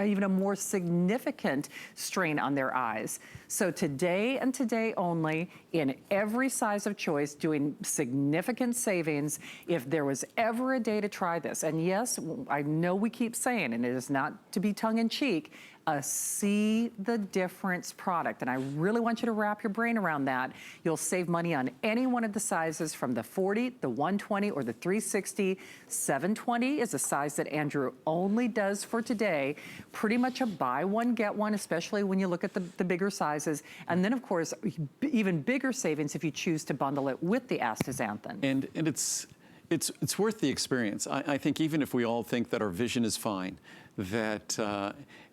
even a more significant strain on their eyes. So today and today only, in every size of choice, doing significant savings. If there was ever a day to try this, and yes, I know we keep saying, and it is not to be tongue-in-cheek, a see the difference product. And I really want you to wrap your brain around that. You'll save money on any one of the sizes from the 40, the 120, or the 360. 720 is a size that Andrew only does for today. Pretty much a buy one, get one, especially when you look at the bigger sizes. And then, of course, even bigger savings if you choose to bundle it with the astaxanthin. And it's worth the experience. I think even if we all think that our vision is fine, that,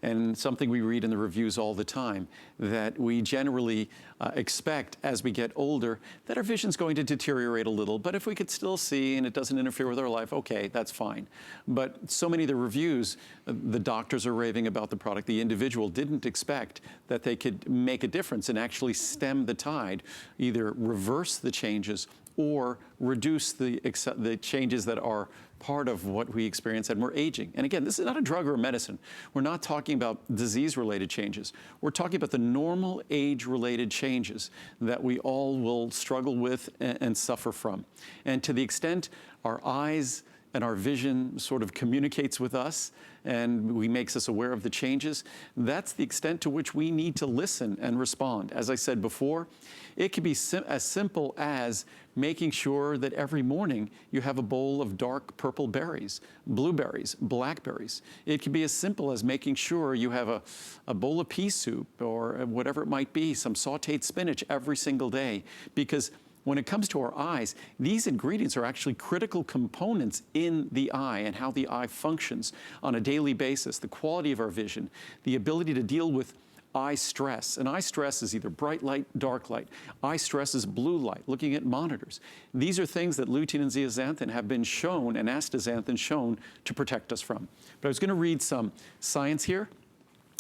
and something we read in the reviews all the time, that we generally expect as we get older that our vision's going to deteriorate a little, but if we could still see and it doesn't interfere with our life, okay, that's fine. But so many of the reviews, the doctors are raving about the product. The individual didn't expect that they could make a difference and actually stem the tide, either reverse the changes or reduce the changes that are part of what we experience and we're aging. And again, this is not a drug or a medicine. We're not talking about disease-related changes. We're talking about the normal age-related changes that we all will struggle with and suffer from. And to the extent our eyes and our vision sort of communicates with us and makes us aware of the changes, that's the extent to which we need to listen and respond. As I said before, it can be as simple as making sure that every morning you have a bowl of dark purple berries, blueberries, blackberries. It can be as simple as making sure you have a bowl of pea soup or whatever it might be, some sauteed spinach every single day, because when it comes to our eyes, these ingredients are actually critical components in the eye and how the eye functions on a daily basis, the quality of our vision, the ability to deal with eye stress. And eye stress is either bright light, dark light. Eye stress is blue light, looking at monitors. These are things that lutein and zeaxanthin have been shown, and astaxanthin shown, to protect us from. But I was going to read some science here.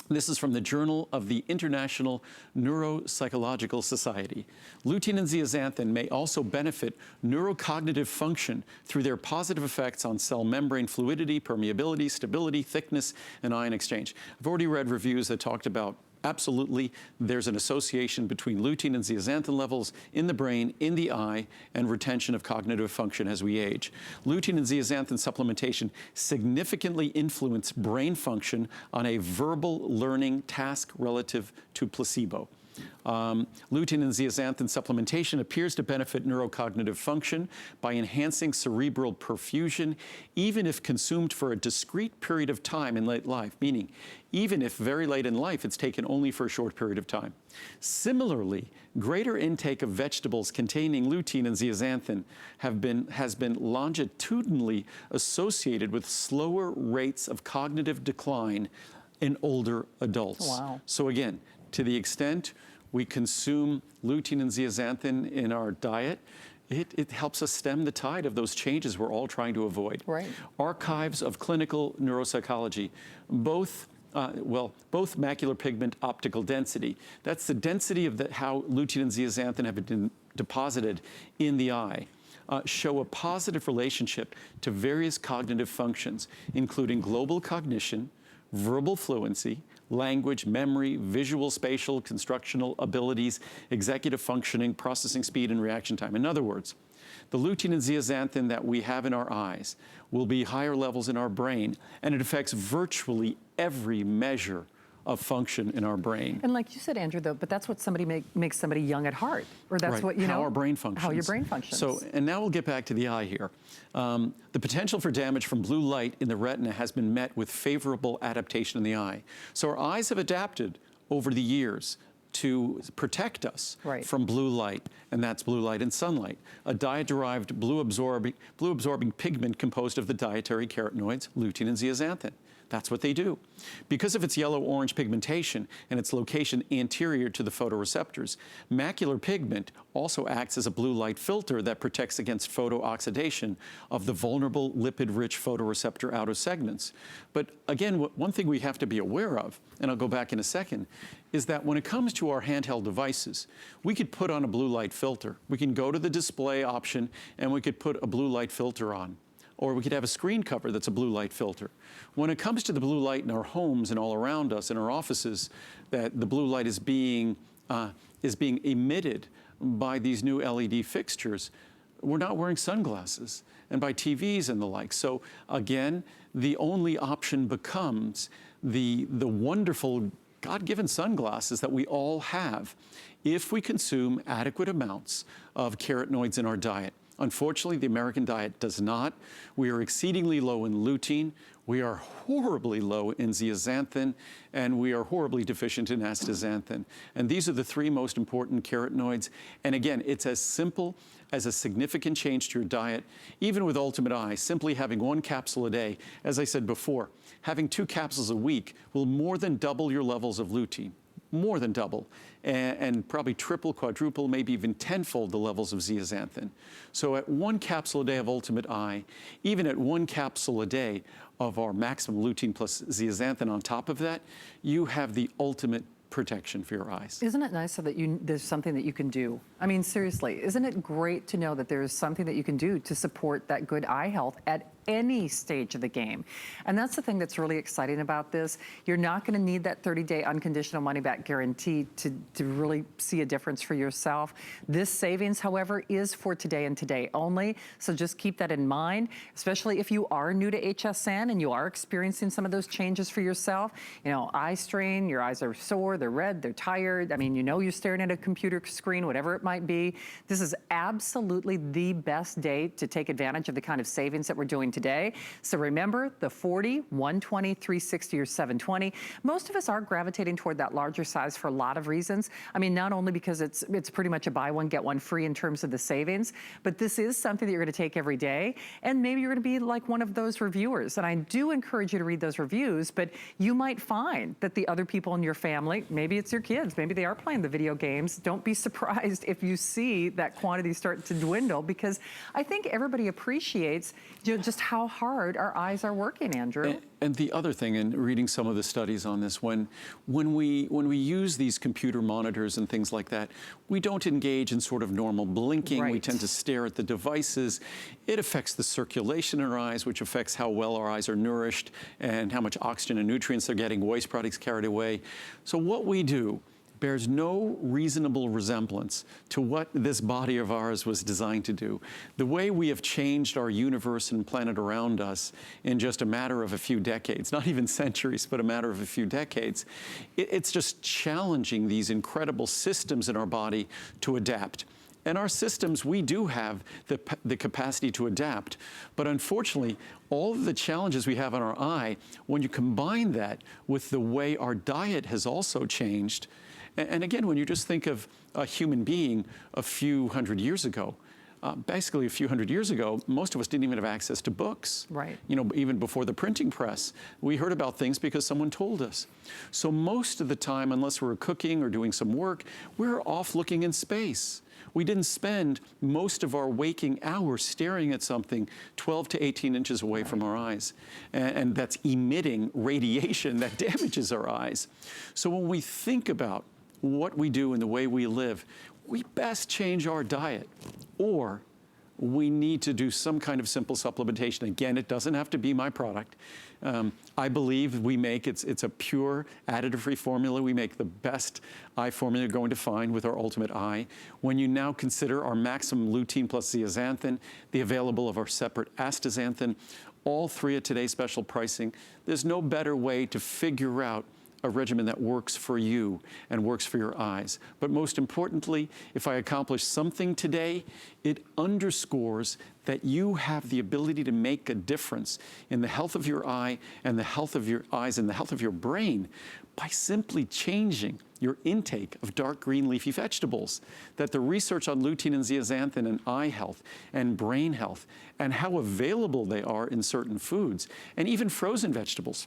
This is from the Journal of the International Neuropsychological Society. Lutein and zeaxanthin may also benefit neurocognitive function through their positive effects on cell membrane fluidity, permeability, stability, thickness, and ion exchange. I've already read reviews that talked about absolutely there's an association between lutein and zeaxanthin levels in the brain, in the eye, and retention of cognitive function as we age. Lutein and zeaxanthin supplementation significantly influence brain function on a verbal learning task relative to placebo. Lutein and zeaxanthin supplementation appears to benefit neurocognitive function by enhancing cerebral perfusion, even if consumed for a discrete period of time in late life, meaning even if very late in life it's taken only for a short period of time. Similarly, greater intake of vegetables containing lutein and zeaxanthin has been longitudinally associated with slower rates of cognitive decline in older adults. Wow. So again, to the extent we consume lutein and zeaxanthin in our diet, It helps us stem the tide of those changes we're all trying to avoid. Right. Archives of clinical neuropsychology, both macular pigment optical density. That's the density of how lutein and zeaxanthin have been deposited in the eye. Show a positive relationship to various cognitive functions, including global cognition, verbal fluency, language, memory, visual, spatial, constructional abilities, executive functioning, processing speed, and reaction time. In other words, the lutein and zeaxanthin that we have in our eyes will be higher levels in our brain, and it affects virtually every measure of function in our brain. And like you said, Andrew, though, but that's what makes somebody young at heart, or that's right. what, you know. How our brain functions. How your brain functions. So, and now we'll get back to the eye here. The potential for damage from blue light in the retina has been met with favorable adaptation in the eye. So our eyes have adapted over the years to protect us right. from blue light, and that's blue light and sunlight, a diet-derived blue-absorbing pigment composed of the dietary carotenoids, lutein and zeaxanthin. That's what they do. Because of its yellow-orange pigmentation and its location anterior to the photoreceptors, macular pigment also acts as a blue light filter that protects against photooxidation of the vulnerable lipid-rich photoreceptor outer segments. But again, one thing we have to be aware of, and I'll go back in a second, is that when it comes to our handheld devices, we could put on a blue light filter. We can go to the display option and we could put a blue light filter on. Or we could have a screen cover that's a blue light filter. When it comes to the blue light in our homes and all around us, in our offices, that the blue light is being emitted by these new LED fixtures, we're not wearing sunglasses, and by TVs and the like. So again, the only option becomes the wonderful God-given sunglasses that we all have if we consume adequate amounts of carotenoids in our diet. Unfortunately, the American diet does not. We are exceedingly low in lutein, we are horribly low in zeaxanthin, and we are horribly deficient in astaxanthin. And these are the three most important carotenoids. And again, it's as simple as a significant change to your diet. Even with Ultimate Eye, simply having 1 capsule a day, as I said before, having 2 capsules a week will more than double your levels of lutein. More than double, and probably triple, quadruple, maybe even tenfold the levels of zeaxanthin. So at 1 capsule a day of Ultimate Eye, even at 1 capsule a day of our maximum lutein plus zeaxanthin on top of that, you have the ultimate protection for your eyes. Isn't it nice so that there's something that you can do? I mean, seriously, isn't it great to know that there's something that you can do to support that good eye health at any stage of the game? And that's the thing that's really exciting about this. You're not going to need that 30-day unconditional money-back guarantee to really see a difference for yourself. This savings, however, is for today and today only. So just keep that in mind, especially if you are new to HSN and you are experiencing some of those changes for yourself. You know, eye strain, your eyes are sore, they're red, they're tired. I mean, you know you're staring at a computer screen, whatever it might be. This is absolutely the best day to take advantage of the kind of savings that we're doing today. So remember the 40, 120, 360, or 720. Most of us are gravitating toward that larger size for a lot of reasons. I mean, not only because it's pretty much a buy one, get one free in terms of the savings, but this is something that you're gonna take every day. And maybe you're gonna be like one of those reviewers. And I do encourage you to read those reviews, but you might find that the other people in your family, maybe it's your kids, maybe they are playing the video games. Don't be surprised if you see that quantity start to dwindle, because I think everybody appreciates just how hard our eyes are working, Andrew. And the other thing, in reading some of the studies on this, when we use these computer monitors and things like that, we don't engage in sort of normal blinking. Right. We tend to stare at the devices. It affects the circulation in our eyes, which affects how well our eyes are nourished and how much oxygen and nutrients they're getting, waste products carried away. So what we do bears no reasonable resemblance to what this body of ours was designed to do. The way we have changed our universe and planet around us in just a matter of a few decades, not even centuries, but a matter of a few decades, it's just challenging these incredible systems in our body to adapt. And our systems, we do have the capacity to adapt. But unfortunately, all of the challenges we have on our eye, when you combine that with the way our diet has also changed, and again, when you just think of a human being a few hundred years ago, basically a few hundred years ago, most of us didn't even have access to books. Right. You know, even before the printing press, we heard about things because someone told us. So most of the time, unless we were cooking or doing some work, we were off looking in space. We didn't spend most of our waking hours staring at something 12 to 18 inches away from our eyes. And that's emitting radiation that damages our eyes. So when we think about what we do and the way we live, we best change our diet, or we need to do some kind of simple supplementation. Again, it doesn't have to be my product. I believe we make, it's a pure additive-free formula. We make the best eye formula you're going to find with our Ultimate Eye. When you now consider our maximum lutein plus zeaxanthin, the available of our separate astaxanthin, all three at today's special pricing, there's no better way to figure out a regimen that works for you and works for your eyes. But most importantly, if I accomplish something today, it underscores that you have the ability to make a difference in the health of your eye and the health of your eyes and the health of your brain by simply changing your intake of dark green leafy vegetables. That the research on lutein and zeaxanthin and eye health and brain health and how available they are in certain foods and even frozen vegetables.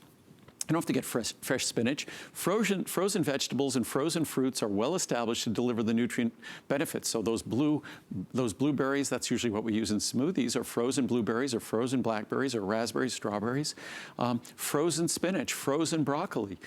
You don't have to get fresh spinach. Frozen vegetables and frozen fruits are well established to deliver the nutrient benefits. So those blueberries, that's usually what we use in smoothies, or frozen blueberries or frozen blackberries or raspberries, strawberries. Frozen spinach, frozen broccoli,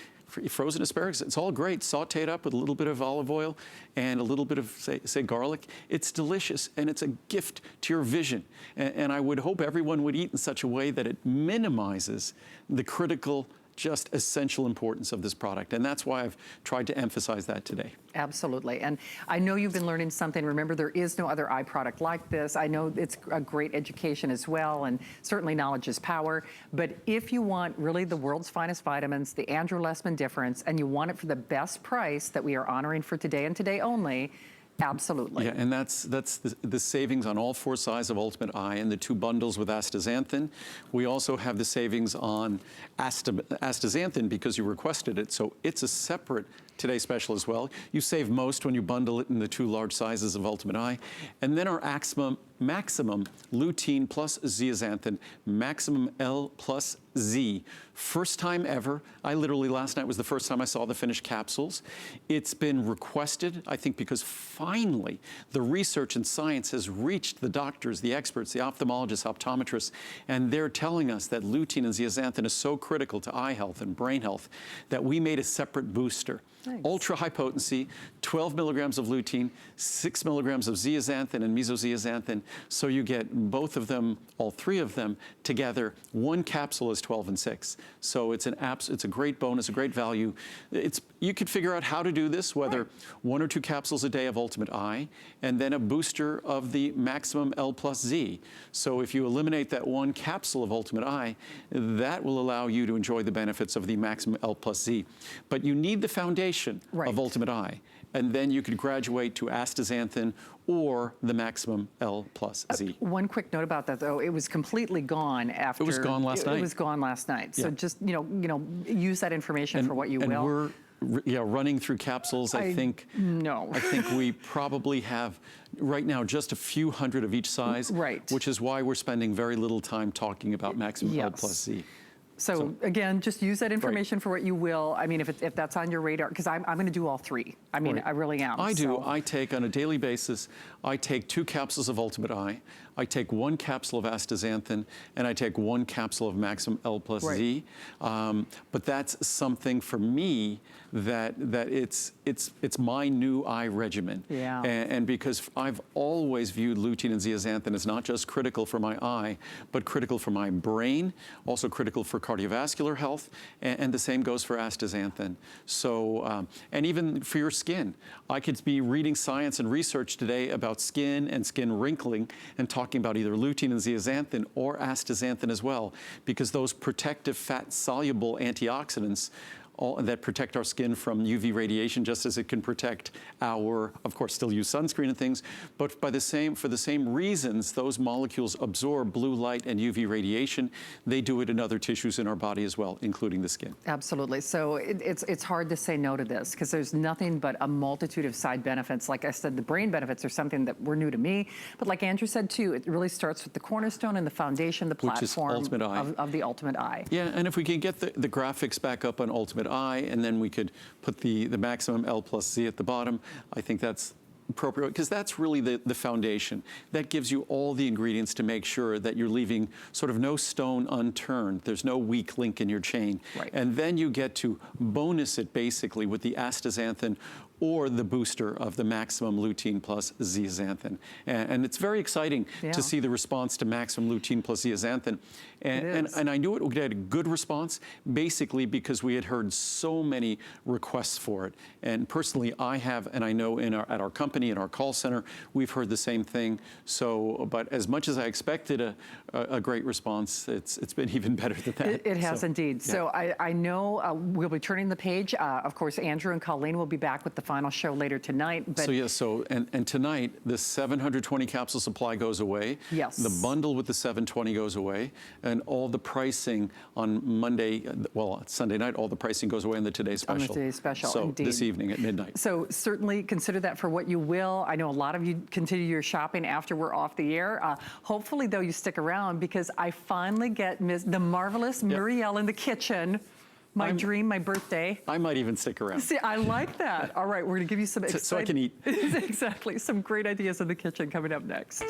frozen asparagus. It's all great, sauteed up with a little bit of olive oil and a little bit of, say garlic. It's delicious, and it's a gift to your vision. And I would hope everyone would eat in such a way that it minimizes the critical, just essential importance of this product. And that's why I've tried to emphasize that today. Absolutely. And I know you've been learning something. Remember, there is no other eye product like this. I know it's a great education as well, and certainly knowledge is power. But if you want really the world's finest vitamins, the Andrew Lessman difference, and you want it for the best price that we are honoring for today and today only, absolutely. Yeah, and that's the savings on all four sizes of Ultimate Eye and the 2 bundles with astaxanthin. We also have the savings on astaxanthin because you requested it, so it's a separate today special as well. You save most when you bundle it in the 2 large sizes of Ultimate Eye. And then our maximum lutein plus zeaxanthin, maximum L plus Z. First time ever. I literally, last night was the first time I saw the finished capsules. It's been requested, I think, because finally the research and science has reached the doctors, the experts, the ophthalmologists, optometrists, and they're telling us that lutein and zeaxanthin is so critical to eye health and brain health that we made a separate booster. Nice. Ultra high potency, 12 milligrams of lutein, 6 milligrams of zeaxanthin and mesozeaxanthin. So you get both of them, all 3 of them together. 1 capsule is 12 and 6. So it's it's a great bonus, a great value. You could figure out how to do this, whether 1 or 2 capsules a day of Ultimate Eye, and then a booster of the maximum L plus Z. So if you eliminate that 1 capsule of Ultimate Eye, that will allow you to enjoy the benefits of the maximum L plus Z. But you need the foundation of Ultimate Eye, and then you could graduate to astaxanthin or the maximum L plus Z. One quick note about that, though, it was completely gone after. It was gone last night. It was gone last night. Yeah. So just use that information for what you will. And we're running through capsules. I think we probably have right now just a few hundred of each size. Right. Which is why we're spending very little time talking about maximum L plus Z. So again, just use that information for what you will. I mean, if that's on your radar, because I'm going to do all 3. I mean, I really am. I do. I take on a daily basis, I take 2 capsules of Ultimate Eye, I take 1 capsule of astaxanthin, and I take 1 capsule of maximum L plus Z. But that's something for me that it's my new eye regimen. Yeah. And because I've always viewed lutein and zeaxanthin as not just critical for my eye, but critical for my brain, also critical for cardiovascular health, and the same goes for astaxanthin. So, and even for your skin. I could be reading science and research today about skin and skin wrinkling and talking about either lutein and zeaxanthin or astaxanthin as well, because those protective fat-soluble antioxidants that protect our skin from UV radiation, just as it can protect our, of course, still use sunscreen and things, but for the same reasons, those molecules absorb blue light and UV radiation. They do it in other tissues in our body as well, including the skin. Absolutely. So it's hard to say no to this because there's nothing but a multitude of side benefits. Like I said, the brain benefits are something that were new to me, but like Andrew said too, it really starts with the cornerstone and the foundation, the platform of the Ultimate Eye. Yeah, and if we can get the graphics back up on Ultimate Eye, and then we could put the maximum L plus Z at the bottom, I think that's appropriate, because that's really the foundation. That gives you all the ingredients to make sure that you're leaving sort of no stone unturned. There's no weak link in your chain. Right. And then you get to bonus it basically with the astaxanthin or the booster of the maximum lutein plus zeaxanthin. And it's very exciting to see the response to maximum lutein plus zeaxanthin. And I knew it would get a good response, basically because we had heard so many requests for it. And personally, I have, and I know at our company, in our call center, we've heard the same thing. So, but as much as I expected a great response, it's been even better than that. It has indeed. Yeah. So I know we'll be turning the page. Of course, Andrew and Colleen will be back with the final show later tonight. But and tonight, the 720 capsule supply goes away. Yes. The bundle with the 720 goes away. And all the pricing on Monday, well, Sunday night, all the pricing goes away on the Today Special. On the Today Special, so indeed. This evening at midnight. So certainly consider that for what you will. I know a lot of you continue your shopping after we're off the air. Hopefully, though, you stick around because I finally get the marvelous Muriel in the kitchen. My dream, my birthday. I might even stick around. See, I like that. All right, we're going to give you some so I can eat. Exactly. Some great ideas in the kitchen coming up next.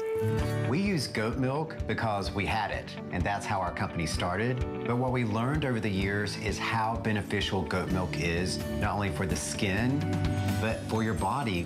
We use goat milk because we had it, and that's how our company started. But what we learned over the years is how beneficial goat milk is, not only for the skin, but for your body.